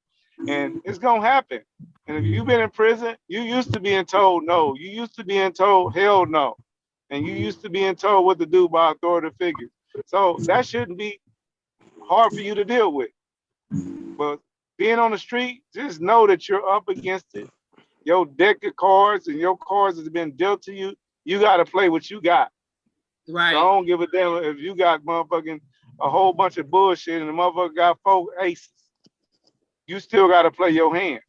And it's gonna happen. And if you've been in prison, you used to being told no. You used to being told hell no. And you used to being told what to do by authoritative figures. So that shouldn't be hard for you to deal with. But being on the street, just know that you're up against it. Your deck of cards and your cards has been dealt to you. You gotta play what you got.
Right.
So I don't give a damn if you got motherfucking a whole bunch of bullshit and the motherfucker got 4 aces. You still got to play your hand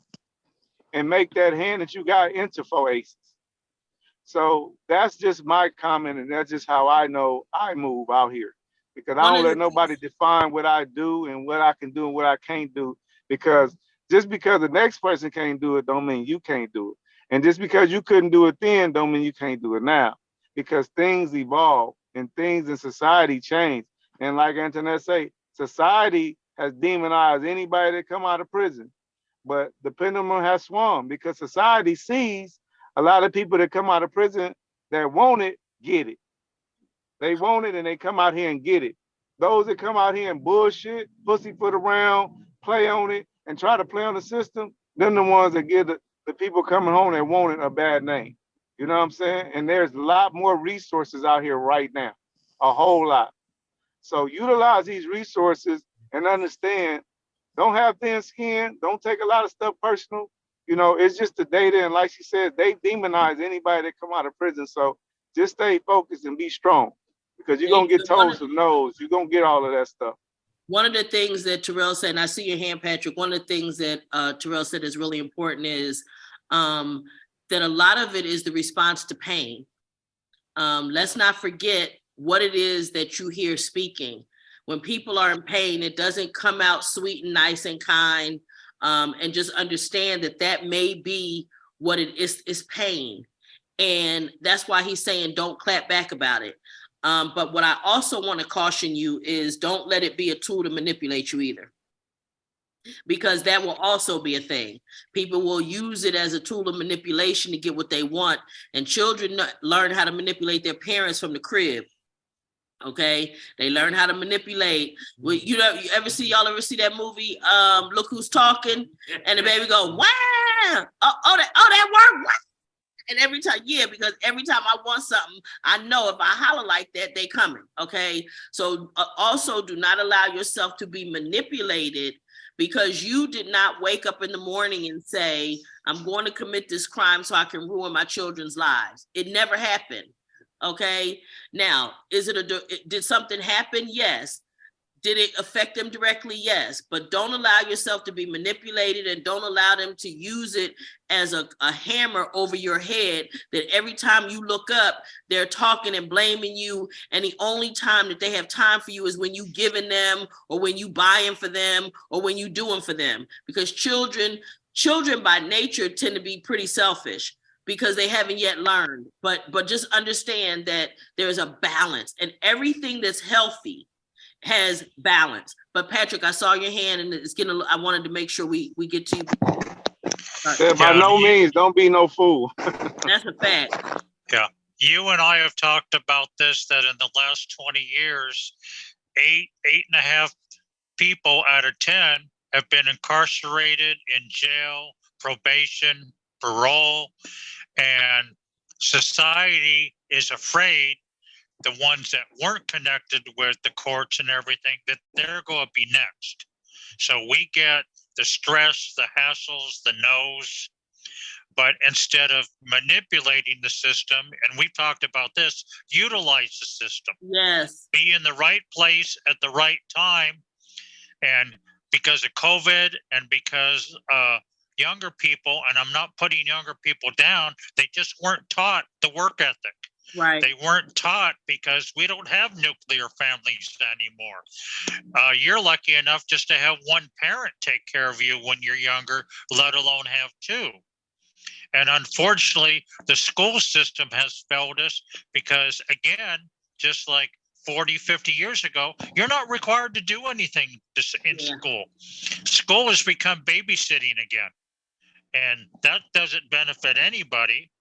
and make that hand that you got into 4 aces. So that's just my comment, and that's just how I know I move out here, because I don't let nobody define what I do and what I can do and what I can't do, because just because the next person can't do it don't mean you can't do it. And just because you couldn't do it then don't mean you can't do it now, because things evolve and things in society change. And like Antoinette say, society has demonized anybody that come out of prison, but the pendulum has swung, because society sees a lot of people that come out of prison that want it, get it. They want it and they come out here and get it. Those that come out here and bullshit, pussyfoot around, play on it, and try to play on the system, them the ones that give the people coming home that want it a bad name. You know what I'm saying? And there's a lot more resources out here right now, a whole lot. So utilize these resources and understand, don't have thin skin. Don't take a lot of stuff personal. It's just the data. And like she said, they demonize anybody that come out of prison. So just stay focused and be strong, because you're going to get told some no's. You're going to get all of that stuff.
One of the things that Terrell said, and I see your hand, Patrick, one of the things that Terrell said is really important is that a lot of it is the response to pain. Let's not forget what it is that you hear speaking. When people are in pain, it doesn't come out sweet and nice and kind, and just understand that may be what it is pain. And that's why he's saying don't clap back about it. But what I also want to caution you is don't let it be a tool to manipulate you either, because that will also be a thing. People will use it as a tool of manipulation to get what they want. And children learn how to manipulate their parents from the crib. Okay, they learn how to manipulate. Well, you ever see that movie, Look Who's Talking? And the baby go, wow, that worked. Wow. And every time, because every time I want something, I know if I holler like that, they coming. Okay, so also do not allow yourself to be manipulated, because you did not wake up in the morning and say, I'm going to commit this crime so I can ruin my children's lives. It never happened. Okay, now, did something happen? Yes. Did it affect them directly? Yes, but don't allow yourself to be manipulated, and don't allow them to use it as a hammer over your head, that every time you look up, they're talking and blaming you, and the only time that they have time for you is when you giving them, or when you buying for them, or when you doing for them. Because children by nature tend to be pretty selfish, because they haven't yet learned. But just understand that there's a balance, and everything that's healthy has balance. But Patrick, I saw your hand, and it's getting. I wanted to make sure we get to you.
Yeah, by no means, don't be no fool.
That's a fact.
Yeah, you and I have talked about this, that in the last 20 years, 8.5 people out of 10 have been incarcerated, in jail, probation, parole, and society is afraid, the ones that weren't connected with the courts and everything, that they're going to be next. So we get the stress, the hassles, the no's, but instead of manipulating the system, and we've talked about this, utilize the system.
Yes.
Be in the right place at the right time. And because of COVID, and because younger people, and I'm not putting younger people down, they just weren't taught the work ethic.
Right.
They weren't taught, because we don't have nuclear families anymore. You're lucky enough just to have one parent take care of you when you're younger, let alone have two. And unfortunately, the school system has failed us, because again, just like 40, 50 years ago, you're not required to do anything in school. School has become babysitting again. And that doesn't benefit anybody.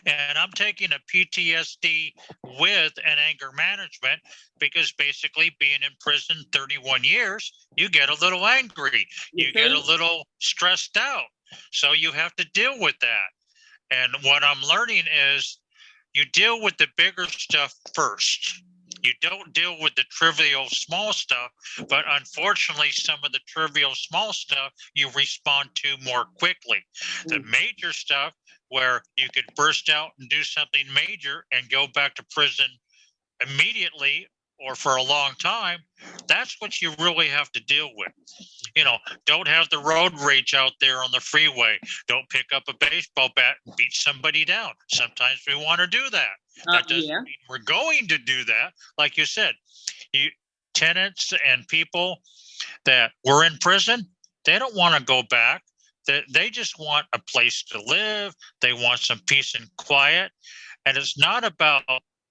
And I'm taking a PTSD with an anger management, because basically being in prison 31 years, you get a little angry, you get a little stressed out. So you have to deal with that. And what I'm learning is you deal with the bigger stuff first. You don't deal with the trivial small stuff, but unfortunately, some of the trivial small stuff you respond to more quickly. The major stuff, where you could burst out and do something major and go back to prison immediately or for a long time, that's what you really have to deal with. You know, don't have the road rage out there on the freeway. Don't pick up a baseball bat and beat somebody down. Sometimes we want to do that. That doesn't mean we're going to do that. Like you said, tenants and people that were in prison, they don't want to go back. They just want a place to live. They want some peace and quiet. And it's not about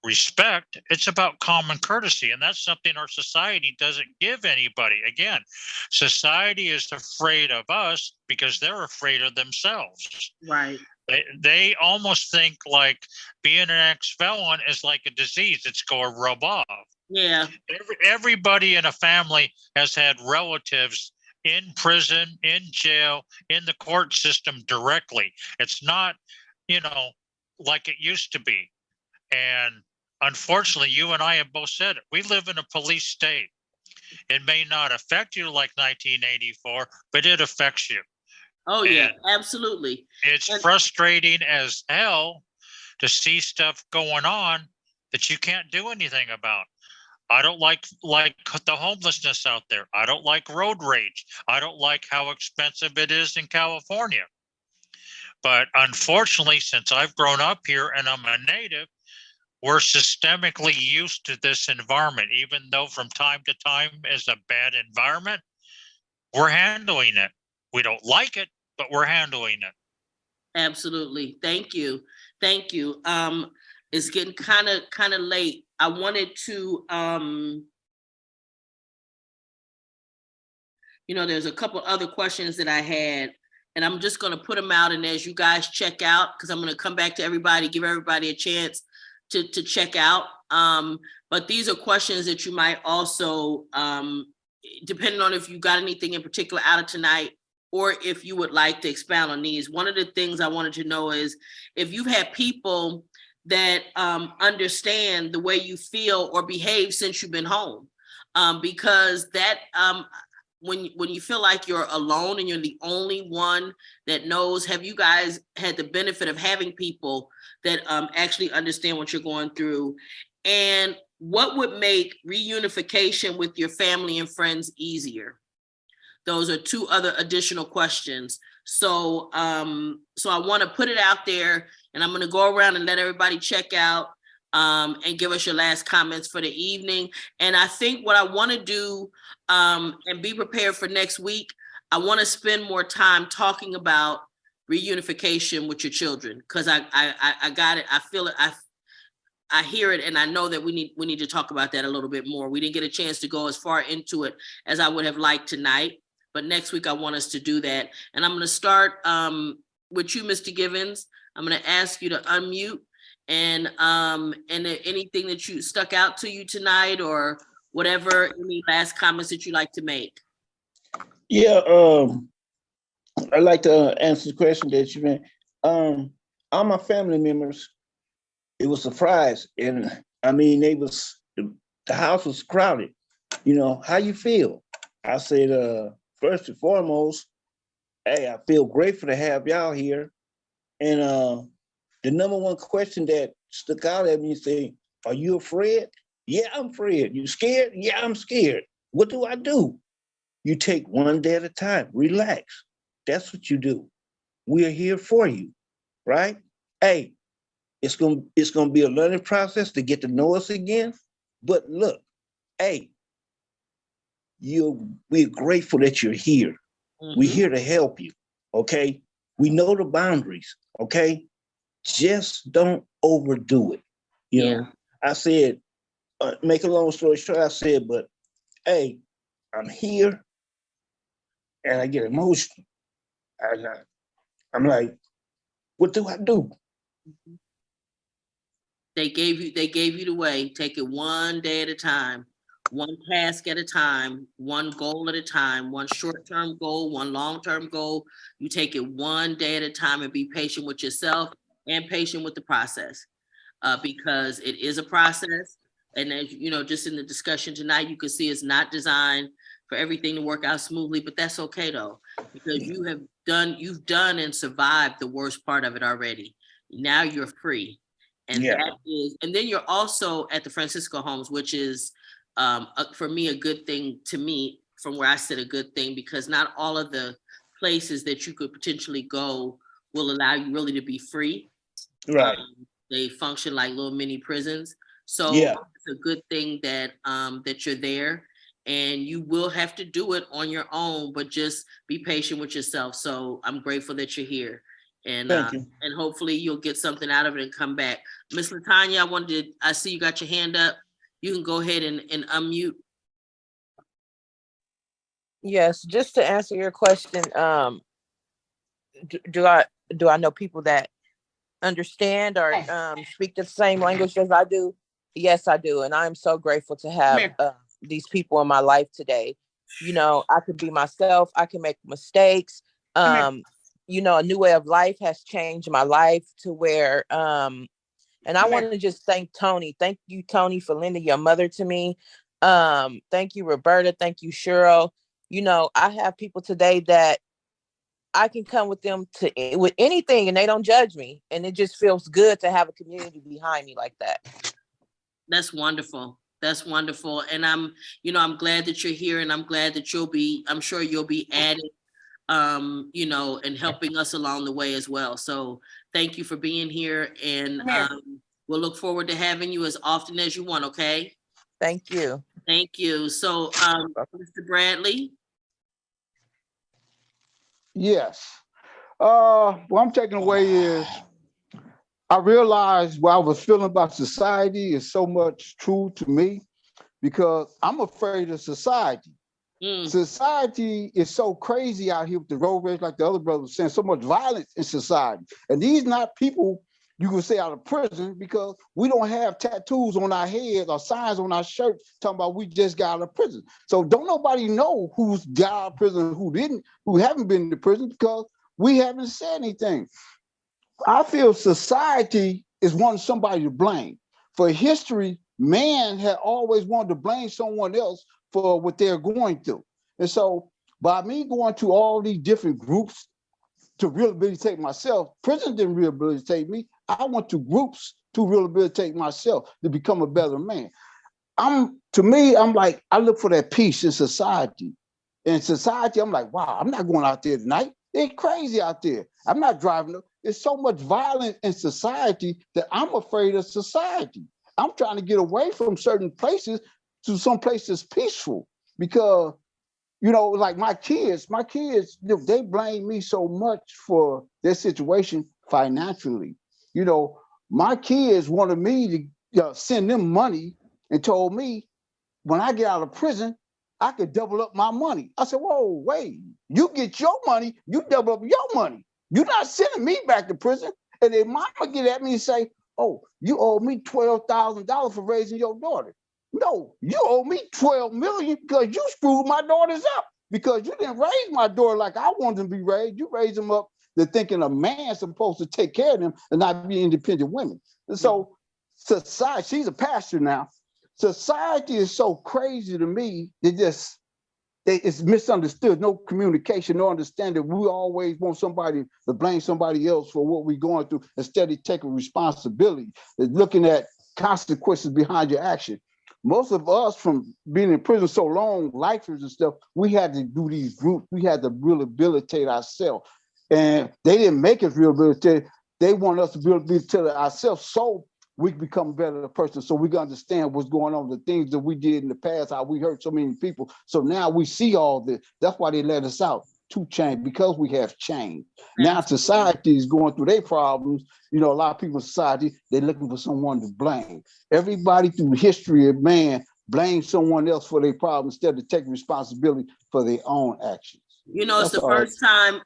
respect, it's about common courtesy. And that's something our society doesn't give anybody. Again, society is afraid of us because they're afraid of themselves.
Right.
They almost think like being an ex-felon is like a disease. It's going to rub off.
Yeah.
Everybody in a family has had relatives in prison, in jail, in the court system directly. It's not, like it used to be. And unfortunately, you and I have both said it. We live in a police state. It may not affect you like 1984, but it affects you.
Oh, yeah, absolutely.
It's frustrating as hell to see stuff going on that you can't do anything about. I don't like the homelessness out there. I don't like road rage. I don't like how expensive it is in California. But unfortunately, since I've grown up here and I'm a native, we're systemically used to this environment. Even though from time to time is a bad environment, we're handling it. We don't like it, but we're handling it.
Absolutely. Thank you. Thank you. It's getting kind of late. I wanted to, there's a couple other questions that I had, and I'm just going to put them out. And as you guys check out, because I'm going to come back to everybody, give everybody a chance to check out. But these are questions that you might also, depending on if you got anything in particular out of tonight, or if you would like to expound on these. One of the things I wanted to know is if you've had people that understand the way you feel or behave since you've been home, because that when you feel like you're alone and you're the only one that knows, have you guys had the benefit of having people that actually understand what you're going through? And what would make reunification with your family and friends easier? Those are two other additional questions. So, so I want to put it out there, and I'm going to go around and let everybody check out and give us your last comments for the evening. And I think what I want to do, and be prepared for next week, I want to spend more time talking about reunification with your children, because I got it. I feel it. I hear it, and I know that we need to talk about that a little bit more. We didn't get a chance to go as far into it as I would have liked tonight, but next week I want us to do that. And I'm going to start with you, Mr. Givens. I'm going to ask you to unmute, and anything that you stuck out to you tonight, or whatever, any last comments that you like to make.
Yeah, I'd like to answer the question that you made. All my family members, it was a surprise. And I mean, the house was crowded. You know, how you feel? I said, first and foremost, hey, I feel grateful to have y'all here. And the number one question that stuck out at me say, are you afraid? Yeah, I'm afraid. You scared? Yeah, I'm scared. What do? You take one day at a time, relax. That's what you do. We are here for you, right? Hey, it's gonna be a learning process to get to know us again. But look, hey, we're grateful that you're here. Mm-hmm. We're here to help you. Okay. We know the boundaries. Okay. Just don't overdo it. You know, I said, make a long story short, I said, but hey, I'm here and I get emotional. I'm like, what do I do?
Mm-hmm. They gave you the way. Take it one day at a time, one task at a time, one goal at a time, one short-term goal, one long-term goal. You take it one day at a time and be patient with yourself and patient with the process, because it is a process. And as you know, just in the discussion tonight, you can see it's not designed for everything to work out smoothly, but that's okay though, because you've done and survived the worst part of it already. Now you're free. And that is, and then you're also at the Francisco Homes, which is for me a good thing, to me, from where I sit, a good thing, because not all of the places that you could potentially go will allow you really to be free.
Right.
They function like little mini prisons. So it's a good thing that that you're there, and you will have to do it on your own, but just be patient with yourself. So I'm grateful that you're here. And and hopefully you'll get something out of it and come back. Miss Latanya, I see you got your hand up. You can go ahead and unmute.
Yes, just to answer your question, do I know people that understand or speak the same language as I do? Yes, I do. And I'm so grateful to have these people in my life today. You know, I could be myself. I can make mistakes. You know, a new way of life has changed my life to where, and I want to just thank Tony. Thank you, Tony, for lending your mother to me. Thank you, Roberta. Thank you, Cheryl. You know, I have people today that I can come with them with anything and they don't judge me. And it just feels good to have a community behind me like that.
That's wonderful. That's wonderful. And I'm glad that you're here, and I'm glad that I'm sure you'll be added, you know, and helping us along the way as well. So thank you for being here, and we'll look forward to having you as often as you want. Okay.
Thank you.
Thank you. So, Mr. Bradley.
Yes. What I'm taking away is I realized what I was feeling about society is so much true to me, because I'm afraid of society. Society is so crazy out here with the road rage, like the other brother was saying, so much violence in society. And these not people you can say out of prison, because we don't have tattoos on our head or signs on our shirt talking about we just got out of prison. So don't nobody know who's got out of prison, who haven't been to prison, because we haven't said anything. I feel society is wanting somebody to blame. For history, man had always wanted to blame someone else for what they're going through. And so by me going to all these different groups to rehabilitate myself, prison didn't rehabilitate me. I went to groups to rehabilitate myself, to become a better man. to me, I'm like, I look for that peace in society. In society, I'm like, wow, I'm not going out there tonight. It's crazy out there. I'm not driving. There's so much violence in society that I'm afraid of society. I'm trying to get away from certain places to some places peaceful because, you know, like my kids, they blame me so much for their situation financially. You know, my kids wanted me to send them money and told me when I get out of prison, I could double up my money. I said, whoa, wait, you get your money, you double up your money. You're not sending me back to prison. And then mama get at me and say, oh, you owe me $12,000 for raising your daughter. No, you owe me $12 million because you screwed my daughters up because you didn't raise my daughter like I wanted them to be raised. You raised them up to thinking a man's supposed to take care of them and not be independent women. And so society, she's a pastor now. Society is so crazy to me. It's misunderstood. No communication, no understanding. We always want somebody to blame somebody else for what we're going through instead of taking responsibility. Looking at consequences behind your action. Most of us, from being in prison so long, lifers and stuff, we had to do these groups. We had to rehabilitate ourselves, and they didn't make us rehabilitate. They want us to rehabilitate ourselves so we can become a better person, so we can understand what's going on, the things that we did in the past, how we hurt so many people. So now we see all this. That's why they let us out to change, because we have changed. Now society is going through their problems. You know, a lot of people in society, they're looking for someone to blame. Everybody through history of man blames someone else for their problems instead of taking responsibility for their own actions.
You know, it's the first time,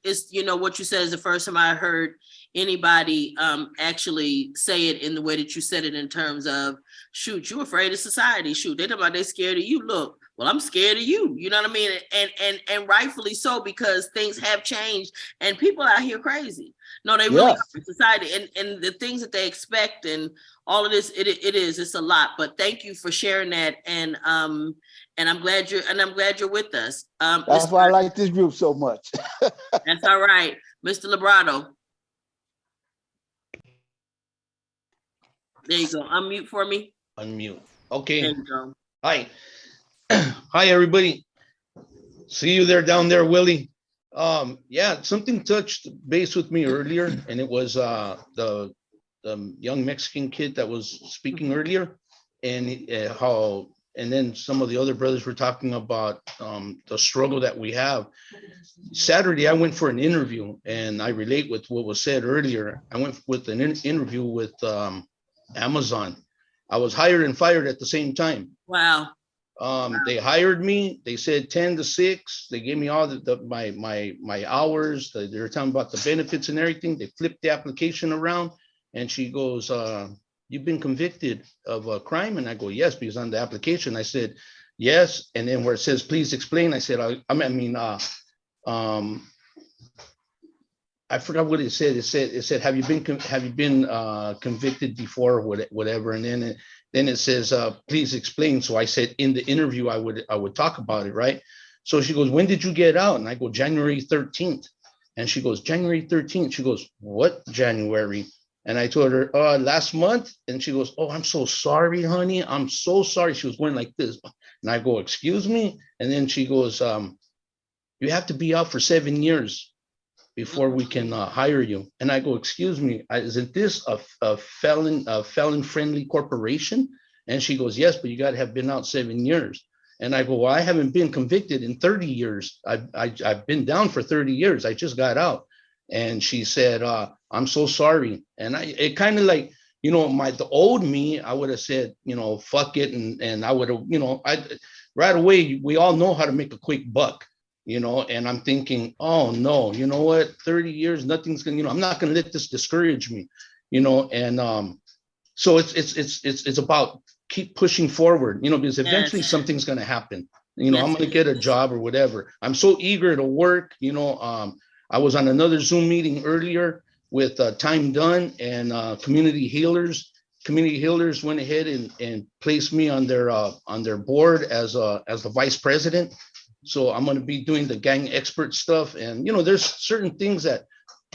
what you said is the first time I heard anybody actually say it in the way that you said it, in terms of, shoot, you afraid of society. Shoot, they talking about they scared of you. Look, well, I'm scared of you. You know what I mean? And rightfully so, because things have changed and people out here crazy. No, they really are in society, and the things that they expect and all of this, it's a lot. But thank you for sharing that. And I'm glad you're with us.
That's why I like this group so much.
That's all right. Mr. Librado. There you go. Unmute for me.
Unmute. Okay.
There you go.
Hi. Hi, everybody. See you there down there, Willie. Yeah, something touched base with me earlier, and it was the young Mexican kid that was speaking earlier, and and then some of the other brothers were talking about the struggle that we have. Saturday, I went for an interview, and I relate with what was said earlier. I went with an interview with Amazon. I was hired and fired at the same time.
Wow.
They hired me. They said 10 to 6. They gave me all my hours. They were telling me about the benefits and everything. They flipped the application around, and she goes, "You've been convicted of a crime?" And I go, "Yes," because on the application I said, "Yes." And then where it says, "Please explain," I said, I forgot what it said. It said, have you been convicted before, whatever? And then it says, "Please explain." So I said, in the interview, I would talk about it, right? So she goes, "When did you get out?" And I go, "January 13th. And she goes, "January 13th. She goes, "What January?" And I told her, "Last month." And she goes, "Oh, I'm so sorry, honey. I'm so sorry." She was going like this. And I go, "Excuse me?" And then she goes, "You have to be out for 7 years before we can hire you." And I go, "Excuse me, isn't this a felon-friendly corporation?" And she goes, "Yes, but you got to have been out 7 years." And I go, "Well, I haven't been convicted in 30 years. I've been down for 30 years. I just got out." And she said, "I'm so sorry." And it kind of like, the old me, I would have said, "Fuck it." And I would have, right away, we all know how to make a quick buck. And I'm thinking, oh no, you know what? 30 years, nothing's gonna, I'm not gonna let this discourage me, and so it's about keep pushing forward, because eventually something's gonna happen. I'm gonna get a job or whatever. I'm so eager to work. I was on another Zoom meeting earlier with Time Done and Community Healers. Community Healers went ahead and placed me on their board as the vice president. So I'm going to be doing the gang expert stuff. And, there's certain things that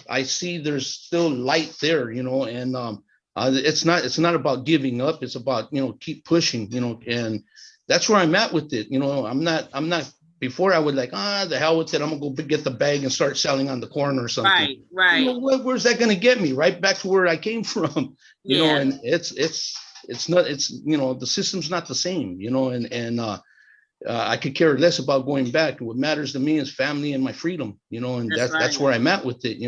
I see there's still light there, and It's not about giving up. It's about, keep pushing, and that's where I'm at with it. I'm not, before I would like, the hell with it. I'm gonna go get the bag and start selling on the corner or something.
Right.
Where's that gonna get me? Right back to where I came from, and it's not, the system's not the same, and I could care less about going back. What matters to me is family and my freedom, and that's where I'm at with it,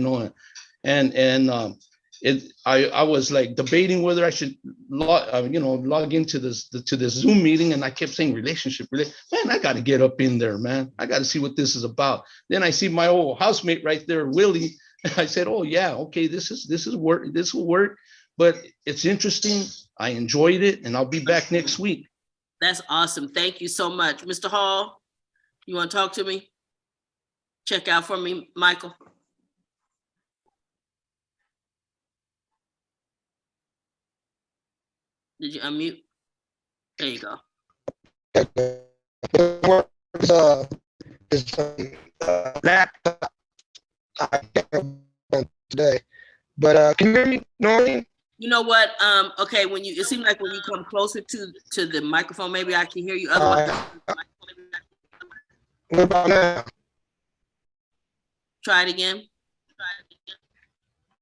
I was like debating whether I should log into this Zoom meeting, and I kept saying relationship. Man, I got to get up in there, man. I got to see what this is about. Then I see my old housemate right there, Willie. I said, oh yeah, okay, this is work. This will work, but it's interesting. I enjoyed it, and I'll be back next week.
That's awesome. Thank you so much, Mr. Hall. You want to talk to me? Check out for me, Michael. Did you unmute? There you go.
Laptop today, but can you hear me, Noreen?
You know what? Okay, it seems like when you come closer to the microphone, maybe I can hear you. Otherwise,
what about now?
Try it again.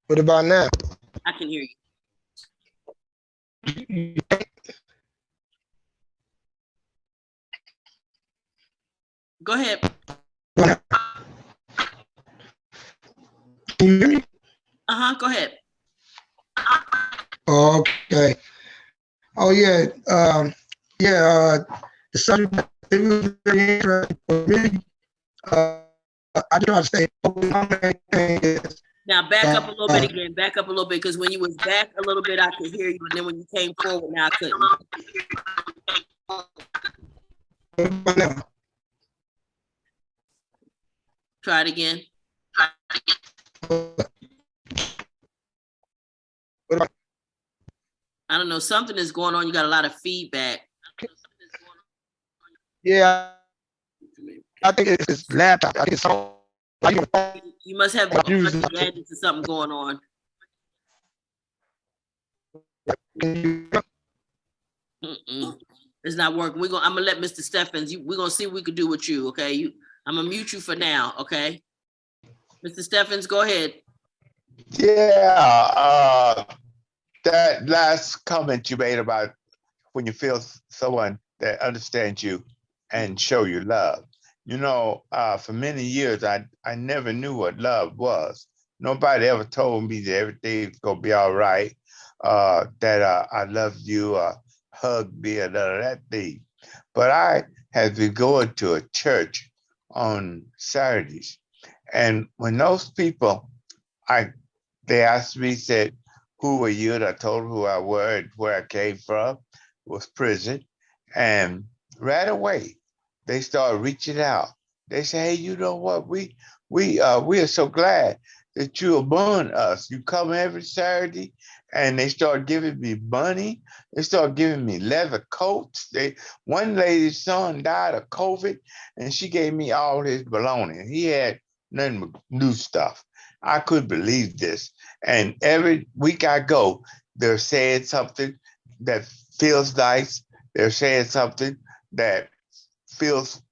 What about now?
I can hear you. Go ahead.
Can you hear me?
Go ahead.
Okay. Oh yeah. The subject was very interesting for me. I try to say.
Now back up a little bit again. Back up a little bit, because when you was back a little bit, I could hear you, and then when you came forward, now I couldn't. Try it again. I don't know. Something is going on. You got a lot of feedback.
Yeah, I think it's laptop. I think it's so.
You must have gadgets or something going on. It's not working. I'm gonna let Mr. Steffens. We're gonna see what we can do with you. Okay, I'm gonna mute you for now. Okay, Mr. Steffens, go ahead.
Yeah, that last comment you made about when you feel someone that understands you and show you love. For many years, I never knew what love was. Nobody ever told me that everything's gonna be all right, that I love you, hug me, or none of that thing. But I had been going to a church on Saturdays, and when those people, they asked me, said, "Who are you?" And I told them who I were and where I came from. It was prison, and right away they started reaching out. They say, "Hey, you know what? We are so glad that you're among us. You come every Saturday." And they started giving me money. They started giving me leather coats. One lady's son died of COVID, and she gave me all his belongings. He had nothing but new stuff. I couldn't believe this. And every week I go, they're saying something that feels nice. They're saying something that feels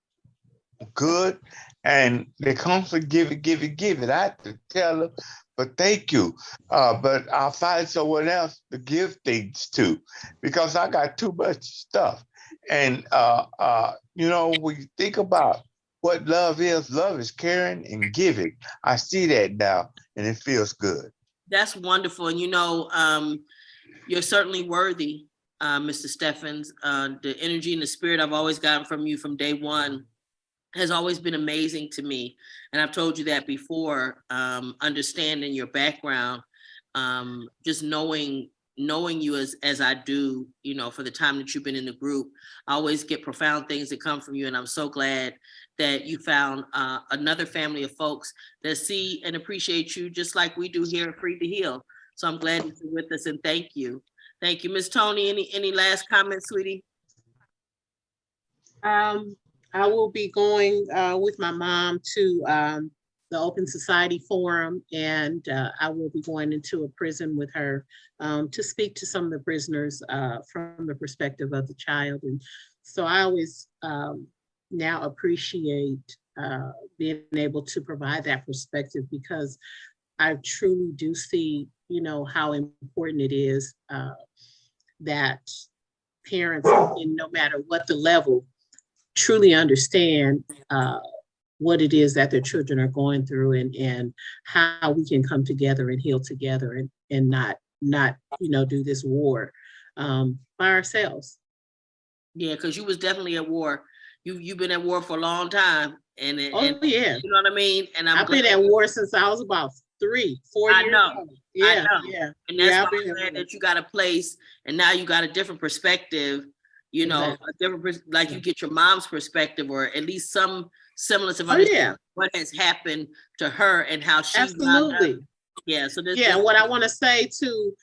good, and they constantly give it. I have to tell them, but thank you. But I'll find someone else to give things to, because I got too much stuff. And when you think about what love is caring and giving. I see that now, and it feels good.
That's wonderful. And you're certainly worthy, Mr. Steffens. The energy and the spirit I've always gotten from you from day one has always been amazing to me. And I've told you that before, understanding your background, just knowing you as I do, for the time that you've been in the group, I always get profound things that come from you. And I'm so glad that you found another family of folks that see and appreciate you just like we do here at Free to Heal. So I'm glad that you're with us, and thank you. Thank you. Ms. Tony, any last comments, sweetie?
I will be going with my mom to the Open Society Forum, and I will be going into a prison with her to speak to some of the prisoners from the perspective of the child. And so I always now appreciate being able to provide that perspective, because I truly do see, you know, how important it is that parents, and no matter what the level, truly understand what it is that their children are going through, and how we can come together and heal together, and not you know, do this war by ourselves.
Yeah, because you was definitely at war. You've been at war for a long time, and
Oh yeah,
you know what I mean. And
I've been at war since I was about 3-4 years old. Yeah,
I know.
yeah,
And that's
yeah,
why I'm glad that you got a place, and now you got a different perspective. You know,
exactly.
a different like you get your mom's perspective, or at least some semblance of
understanding
what has happened to her and how she's
absolutely.
Yeah. So this,
yeah, what I want to say to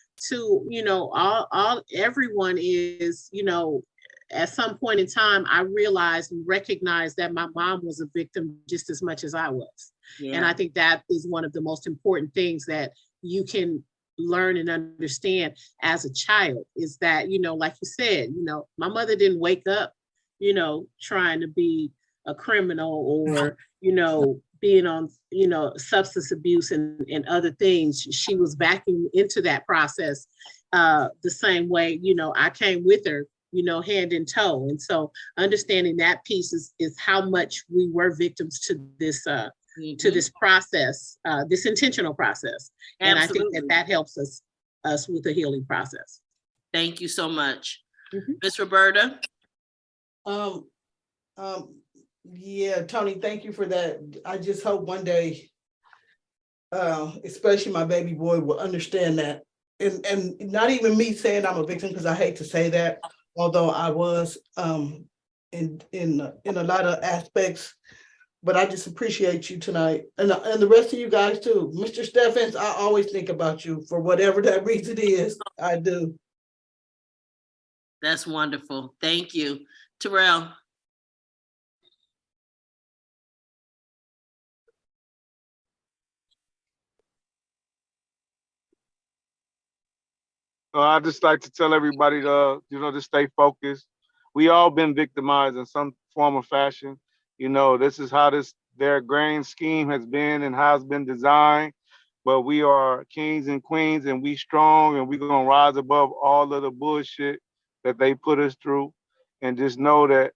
you know, all everyone is, you know, at some point in time, I realized and recognized that my mom was a victim just as much as I was. Yeah. And I think that is one of the most important things that you can learn and understand as a child, is that, you know, like you said, you know, my mother didn't wake up, you know, trying to be a criminal, or, you know, being on, you know, substance abuse and other things. She was backing into that process the same way, you know, I came with her, you know, hand in toe. And so understanding that piece is how much we were victims to this to this process, this intentional process. Absolutely. And I think that helps us with the healing process.
Thank you so much. Miss Roberta.
Yeah, Tony, thank you for that. I just hope one day, especially my baby boy, will understand that. And not even me saying I'm a victim, because I hate to say that, although I was in a lot of aspects. But I just appreciate you tonight, and the rest of you guys too. Mr. Steffens, I always think about you for whatever that reason is. I do.
That's wonderful. Thank you. Terrell.
I'd just like to tell everybody to, you know, to stay focused. We all been victimized in some form or fashion. You know, this is how their grand scheme has been and how it's been designed. But we are kings and queens, and we strong, and we're gonna rise above all of the bullshit that they put us through. And just know that,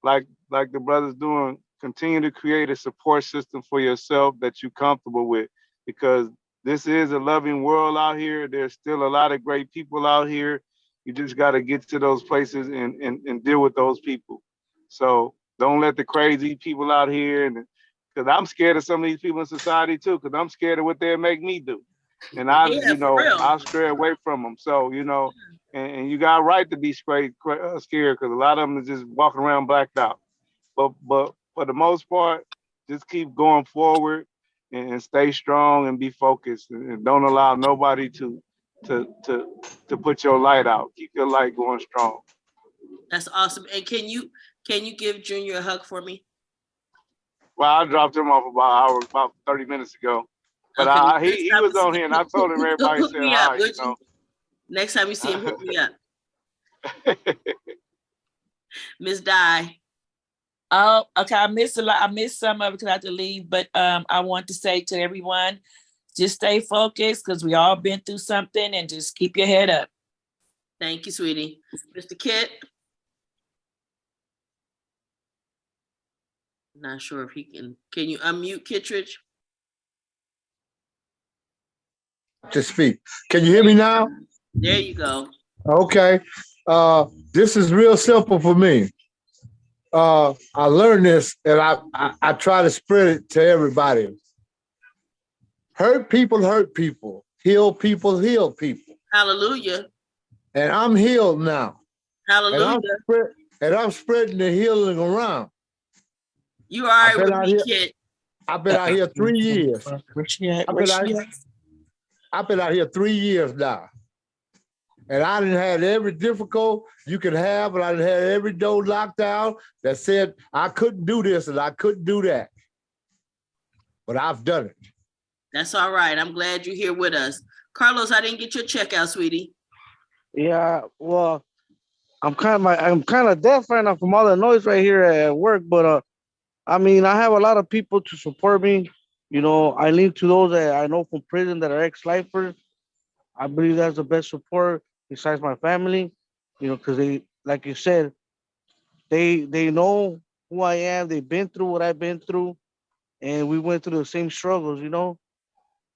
like the brothers doing, continue to create a support system for yourself that you're comfortable with, because this is a loving world out here. There's still a lot of great people out here. You just got to get to those places and deal with those people. So don't let the crazy people out here, and because I'm scared of some of these people in society too, because I'm scared of what they'll make me do. And I stray away from them. So, you know, and you got a right to be scared, because a lot of them is just walking around blacked out. But for the most part, just keep going forward and stay strong and be focused, and don't allow nobody to put your light out. Keep your light going strong.
That's awesome. And can you give Junior a hug for me?
Well, I dropped him off about 30 minutes ago. But okay, he was on here, and I told him everybody said hi, you know.
Next time you see him, hook me up. Miss Di.
Oh, okay. I missed some of it because I had to leave, but I want to say to everyone, just stay focused, because we all been through something, and just keep your head up.
Thank you, sweetie. Mr. Kit. Not sure if he can you unmute Kittredge?
To speak. Can you hear me now?
There you go.
Okay. This is real simple for me. I learned this, and I try to spread it to everybody. Hurt people. Heal people, heal people.
Hallelujah.
And I'm healed now.
Hallelujah.
And I'm spreading the healing around.
You all right with me, Kid?
I've been out here 3 years. I've been out here 3 years now. And I done had every difficult you could have, and I done had every door locked down that said I couldn't do this and I couldn't do that. but I've done it.
That's all right. I'm glad you're here with us. Carlos, I didn't get your check out, sweetie.
Yeah, well, I'm kind of deaf right now from all the noise right here at work, but I mean, I have a lot of people to support me. You know, I lean to those that I know from prison that are ex-lifers. I believe that's the best support besides my family. You know, because they, like you said, they know who I am. They've been through what I've been through, and we went through the same struggles. You know,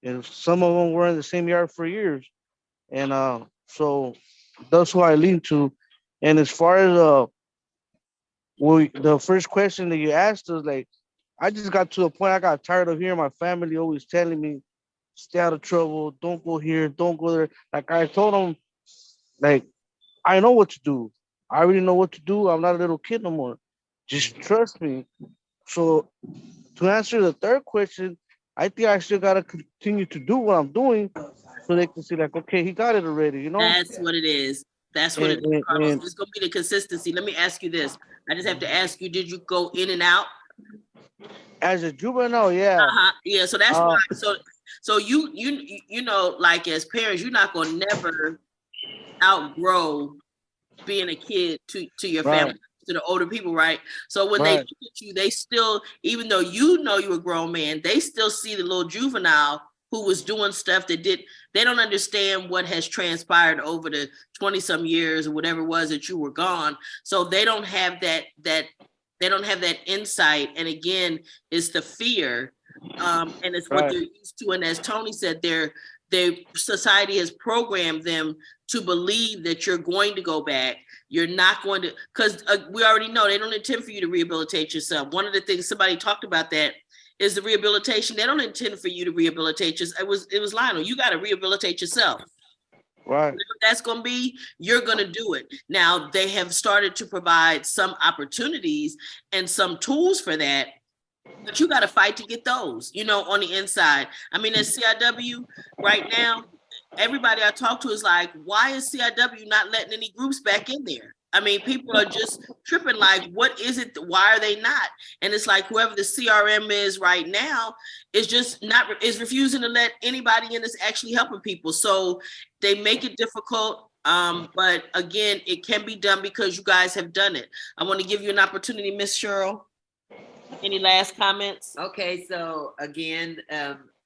and some of them were in the same yard for years, and so that's who I lean to. And as far as the first question that you asked us, like, I just got to a point I got tired of hearing my family always telling me, stay out of trouble, don't go here, don't go there. Like I told them, like, I know what to do. I already know what to do. I'm not a little kid no more. Just trust me. So to answer the third question, I think I still gotta continue to do what I'm doing so they can see like, okay, he got it already, you know?
That's what it is. That's what it is, Carlos. It's gonna be the consistency. Let me ask you this. I just have to ask you, did you go in and out?
As a juvenile, yeah.
Yeah, so that's why. So you know, like as parents, you're not gonna never outgrow being a kid to your family, to the older people, right? So when they look at you, they still, even though you know you're a grown man, they still see the little juvenile who was doing stuff that they don't understand what has transpired over the 20 some years or whatever it was that you were gone. So they don't have that they don't have that insight. And again, it's the fear. And it's what they're used to. And as Tony said, their society has programmed them to believe that you're going to go back. You're not going to, because we already know they don't intend for you to rehabilitate yourself. One of the things somebody talked about that is the rehabilitation. They don't intend for you to rehabilitate yourself. It was Lionel. You got to rehabilitate yourself.
Right.
Whatever that's going to be, you're going to do it. Now, they have started to provide some opportunities and some tools for that, but you got to fight to get those, you know, on the inside. I mean, at CIW right now, everybody I talk to is like, why is CIW not letting any groups back in there? I mean, people are just tripping like, what is it? Why are they not? And it's like whoever the CRM is right now is refusing to let anybody in that's actually helping people. So they make it difficult. But again, it can be done because you guys have done it. I want to give you an opportunity, Miss Cheryl. Any last comments?
Okay, so again,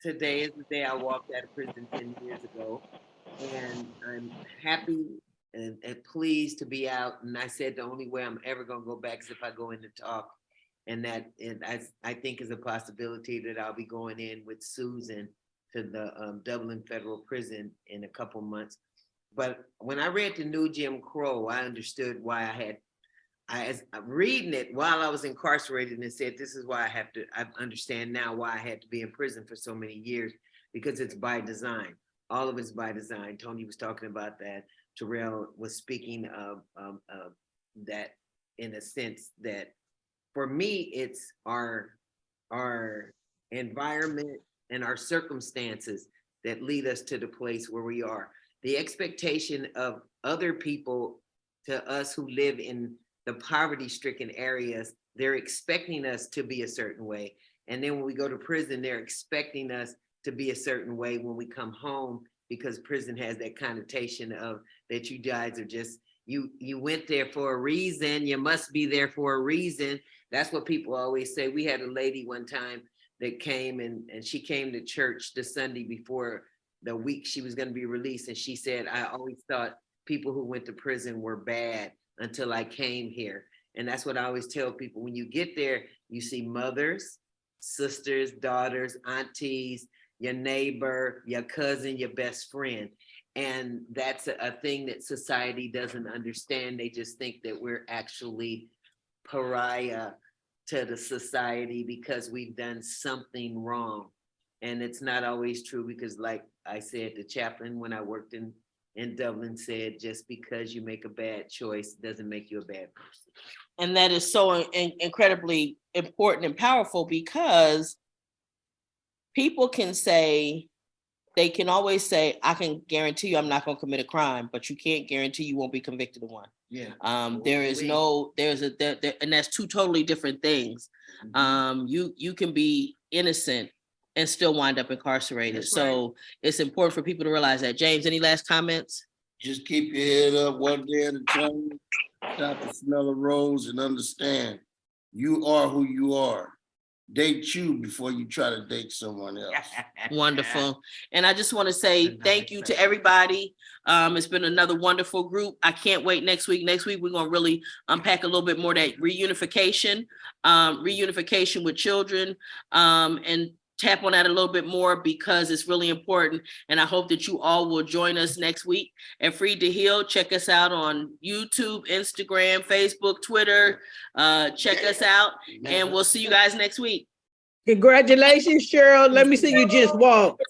today is the day I walked out of prison 10 years ago, and I'm happy and pleased to be out. And I said the only way I'm ever going to go back is if I go in to talk, and I think is a possibility that I'll be going in with Susan to the Dublin Federal Prison in a couple months. But when I read the new Jim Crow, I understood why I was reading it while I was incarcerated and said, this is why I understand now why I had to be in prison for so many years, because it's by design. All of it's by design. Tony was talking about that. Terrell was speaking of that in a sense that for me, it's our environment and our circumstances that lead us to the place where we are. The expectation of other people to us who live in the poverty-stricken areas, they're expecting us to be a certain way. And then when we go to prison, they're expecting us to be a certain way when we come home, because prison has that connotation of that you guys are just, you went there for a reason, you must be there for a reason. That's what people always say. We had a lady one time that came and she came to church the Sunday before the week she was going to be released. And she said, I always thought people who went to prison were bad until I came here. And that's what I always tell people. When you get there, you see mothers, sisters, daughters, aunties, your neighbor, your cousin, your best friend. And that's a thing that society doesn't understand. They just think that we're actually pariah to the society because we've done something wrong. And it's not always true, because like I said, the chaplain, when I worked in Dublin, said, just because you make a bad choice doesn't make you a bad person.
And that is so incredibly important and powerful, because people can say, they can always say, I can guarantee you I'm not going to commit a crime, but you can't guarantee you won't be convicted of one.
Yeah.
And that's two totally different things. You can be innocent and still wind up incarcerated. So it's important for people to realize that. James, any last comments?
Just keep your head up one day at a time. Stop the smell of rose and understand you are who you are. Date you before you try to date someone else.
Wonderful. And I just want to say thank you to everybody. It's been another wonderful group. I can't wait next week. Next week, we're going to really unpack a little bit more that reunification with children, and tap on that a little bit more because it's really important. And I hope that you all will join us next week at Free to Heal. Check us out on YouTube, Instagram, Facebook, Twitter. Check us out, and we'll see you guys next week.
Congratulations, Cheryl. Let me see you just walk.